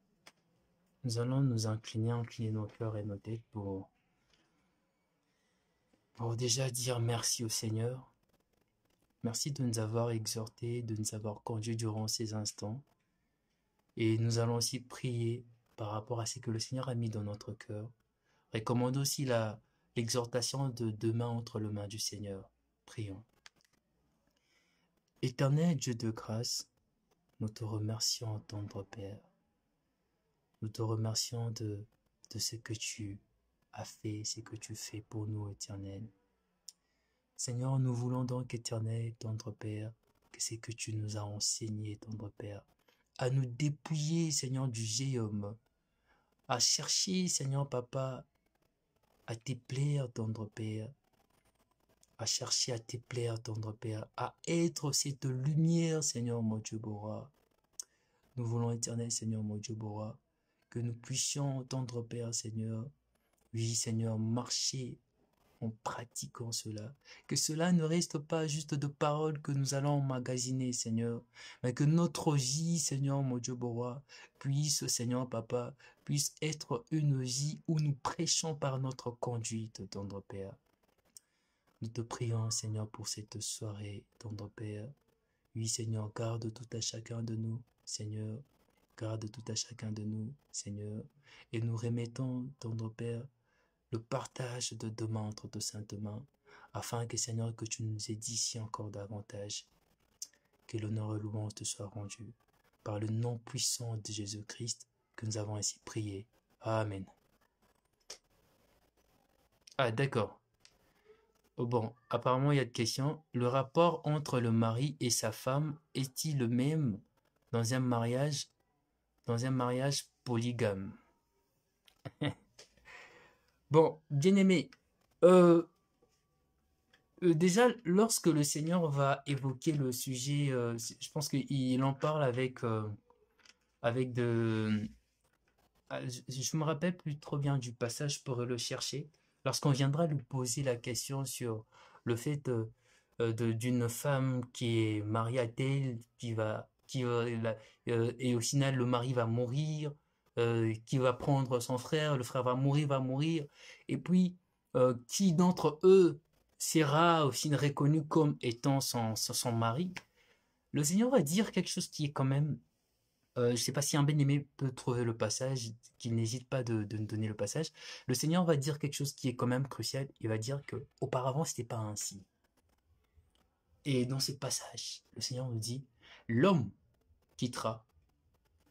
Nous allons nous incliner nos cœurs et nos têtes pour déjà dire merci au Seigneur. Merci de nous avoir exhortés, de nous avoir conduits durant ces instants. Et nous allons aussi prier par rapport à ce que le Seigneur a mis dans notre cœur. Recommande aussi l'exhortation de demain entre les mains du Seigneur. Prions. Éternel Dieu de grâce, nous te remercions, tendre Père. Nous te remercions de ce que tu as fait, ce que tu fais pour nous, Éternel. Seigneur, nous voulons donc, Éternel, tendre Père, que c'est que tu nous as enseigné, tendre Père, à nous dépouiller, Seigneur, du géome, à chercher, Seigneur Papa, à te plaire, tendre Père, à chercher à te plaire, tendre Père, à être cette lumière, Seigneur mon Dieu Bora. Nous voulons, Éternel, Seigneur mon Dieu Bora, que nous puissions, tendre Père, Seigneur, oui, Seigneur, marcher en pratiquant cela. Que cela ne reste pas juste de paroles que nous allons emmagasiner, Seigneur, mais que notre vie, Seigneur, mon Dieu Bora, puisse, Seigneur Papa, puisse être une vie où nous prêchons par notre conduite, tendre Père. Nous te prions, Seigneur, pour cette soirée, tendre Père. Oui, Seigneur, garde tout à chacun de nous, Seigneur. Garde tout à chacun de nous, Seigneur. Et nous remettons, tendre Père, le partage de demain entre tes saintes mains, afin que, Seigneur, que tu nous édifies encore davantage. Que l'honneur et louange te soient rendus par le nom puissant de Jésus-Christ que nous avons ainsi prié. Amen. Ah, d'accord. Oh, bon, apparemment, il y a de questions. Le rapport entre le mari et sa femme est-il le même dans un mariage polygame? Bon, bien-aimé, euh, déjà, lorsque le Seigneur va évoquer le sujet, je pense qu'il en parle avec de... Je me rappelle plus trop bien du passage, je pourrais le chercher. Lorsqu'on viendra lui poser la question sur le fait d'une femme qui est mariée à tel, et au final le mari va mourir, qui va prendre son frère, le frère va mourir, et puis qui d'entre eux sera aussi reconnu comme étant son mari? Le Seigneur va dire quelque chose qui est quand même je ne sais pas si un bien-aimé peut trouver le passage, qu'il n'hésite pas de nous donner le passage. Le Seigneur va dire quelque chose qui est quand même crucial. Il va dire que auparavant c'était pas ainsi. Et dans ce passage, le Seigneur nous dit, l'homme quittera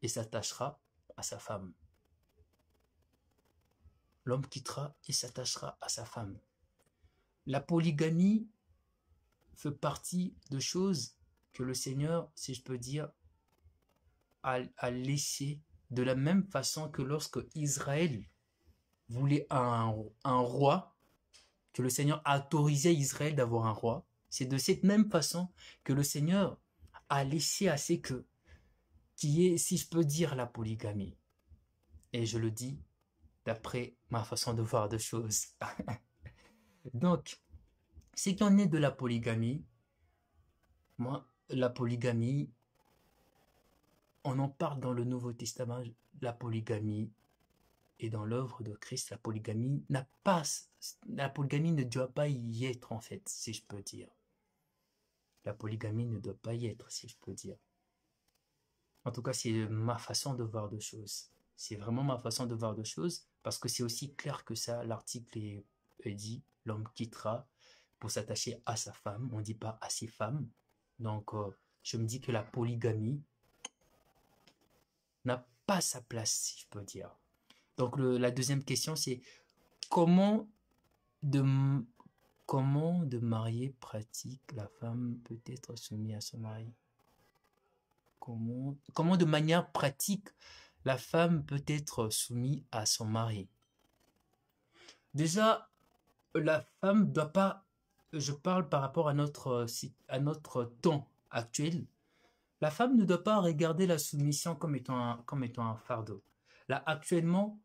et s'attachera à sa femme. L'homme quittera et s'attachera à sa femme. La polygamie fait partie de choses que le Seigneur, si je peux dire, a laissé de la même façon que lorsque Israël voulait un roi, que le Seigneur a autorisé Israël d'avoir un roi. C'est de cette même façon que le Seigneur a laissé assez que, qui est, si je peux dire, la polygamie. Et je le dis d'après ma façon de voir de choses. Donc, ce qui en est de la polygamie, moi, la polygamie, on en parle dans le Nouveau Testament, la polygamie, et dans l'œuvre de Christ, la polygamie ne doit pas y être en fait, si je peux dire. La polygamie ne doit pas y être, si je peux dire. En tout cas, c'est ma façon de voir de choses. C'est vraiment ma façon de voir de choses, parce que c'est aussi clair que ça, l'article est dit, l'homme quittera pour s'attacher à sa femme, on ne dit pas à ses femmes. Donc, je me dis que la polygamie n'a pas sa place, si je peux dire. Donc, la deuxième question, c'est comment de, comment de mariée pratique la femme peut être soumise à son mari? Comment de manière pratique la femme peut être soumise à son mari? Déjà, la femme ne doit pas, je parle par rapport à notre temps actuel, la femme ne doit pas regarder la soumission comme étant un fardeau. Là, actuellement,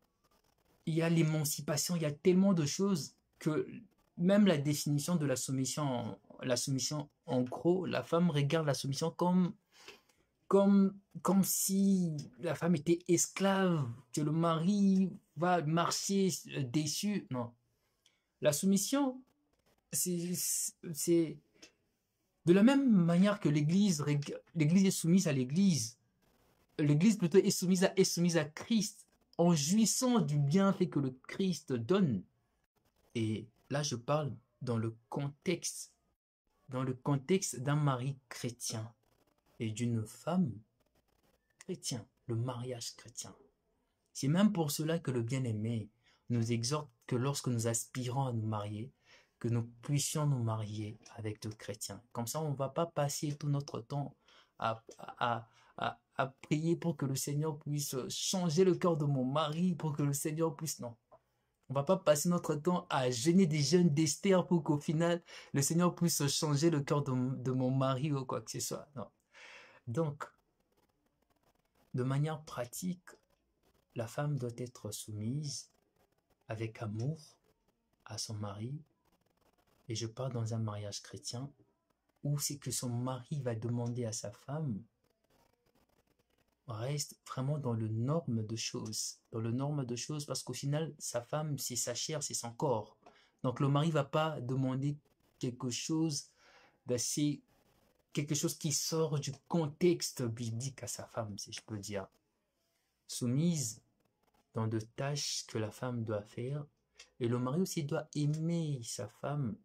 il y a l'émancipation, il y a tellement de choses que même la définition de la soumission en gros, la femme regarde la soumission comme si la femme était esclave, que le mari va marcher déçu. Non. La soumission, c'est de la même manière que l'Église est soumise à l'Église. L'Église plutôt est soumise à Christ en jouissant du bienfait que le Christ donne. Et là, je parle dans le contexte d'un mari chrétien et d'une femme chrétienne, le mariage chrétien. C'est même pour cela que le bien-aimé nous exhorte que lorsque nous aspirons à nous marier, que nous puissions nous marier avec d'autres chrétiens. Comme ça, on ne va pas passer tout notre temps à prier pour que le Seigneur puisse changer le cœur de mon mari, pour que le Seigneur puisse... Non. On ne va pas passer notre temps à jeûner des jeûnes d'Esther pour qu'au final, le Seigneur puisse changer le cœur de mon mari ou quoi que ce soit. Non. Donc, de manière pratique, la femme doit être soumise avec amour à son mari. Et je parle dans un mariage chrétien où c'est que son mari va demander à sa femme reste vraiment dans le norme de choses. Dans le norme de choses parce qu'au final, sa femme, c'est sa chair, c'est son corps. Donc le mari va pas demander quelque chose d'assez... quelque chose qui sort du contexte biblique à sa femme, si je peux dire. Soumise dans de tâches que la femme doit faire. Et le mari aussi doit aimer sa femme.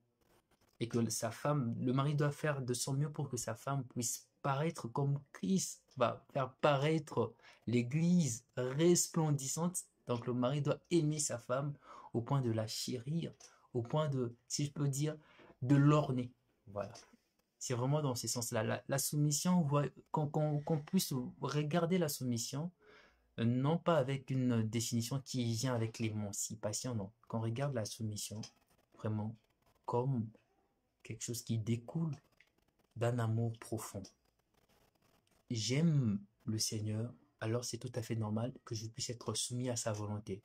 Et que le mari doit faire de son mieux pour que sa femme puisse paraître comme Christ va faire paraître l'Église resplendissante. Donc le mari doit aimer sa femme au point de la chérir, au point de, si je peux dire, de l'orner. Voilà. C'est vraiment dans ce sens-là. La soumission, qu'on puisse regarder la soumission, non pas avec une définition qui vient avec l'émancipation, non. Qu'on regarde la soumission vraiment comme quelque chose qui découle d'un amour profond. J'aime le Seigneur, alors c'est tout à fait normal que je puisse être soumis à sa volonté.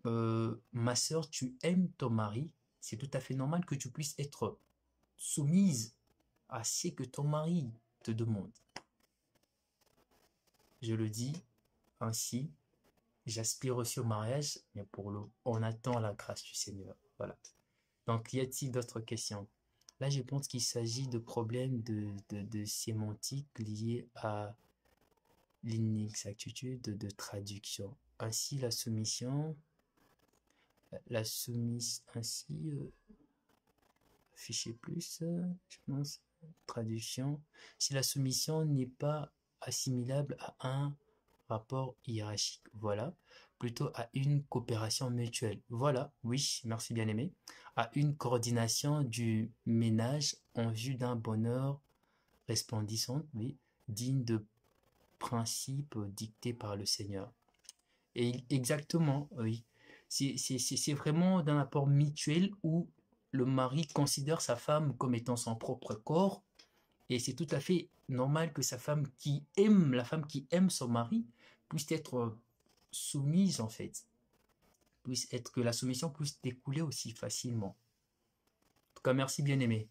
Ma sœur, tu aimes ton mari, c'est tout à fait normal que tu puisses être soumise à ce que ton mari te demande. Je le dis ainsi, j'aspire aussi au mariage, mais on attend la grâce du Seigneur. Voilà. Donc, y a-t-il d'autres questions? Là, je pense qu'il s'agit de problèmes de sémantique liés à l'inexactitude de traduction. Ainsi, afficher plus, je pense, traduction. Si la soumission n'est pas assimilable à un rapport hiérarchique, voilà. plutôt à une coopération mutuelle. Voilà, oui, merci bien-aimé. À une coordination du ménage en vue d'un bonheur resplendissant, oui, digne de principes dictés par le Seigneur. Et exactement, oui. C'est vraiment d'un apport mutuel où le mari considère sa femme comme étant son propre corps. Et c'est tout à fait normal que la femme qui aime son mari, puisse être soumise en fait. Que la soumission puisse découler aussi facilement. En tout cas, merci bien aimé.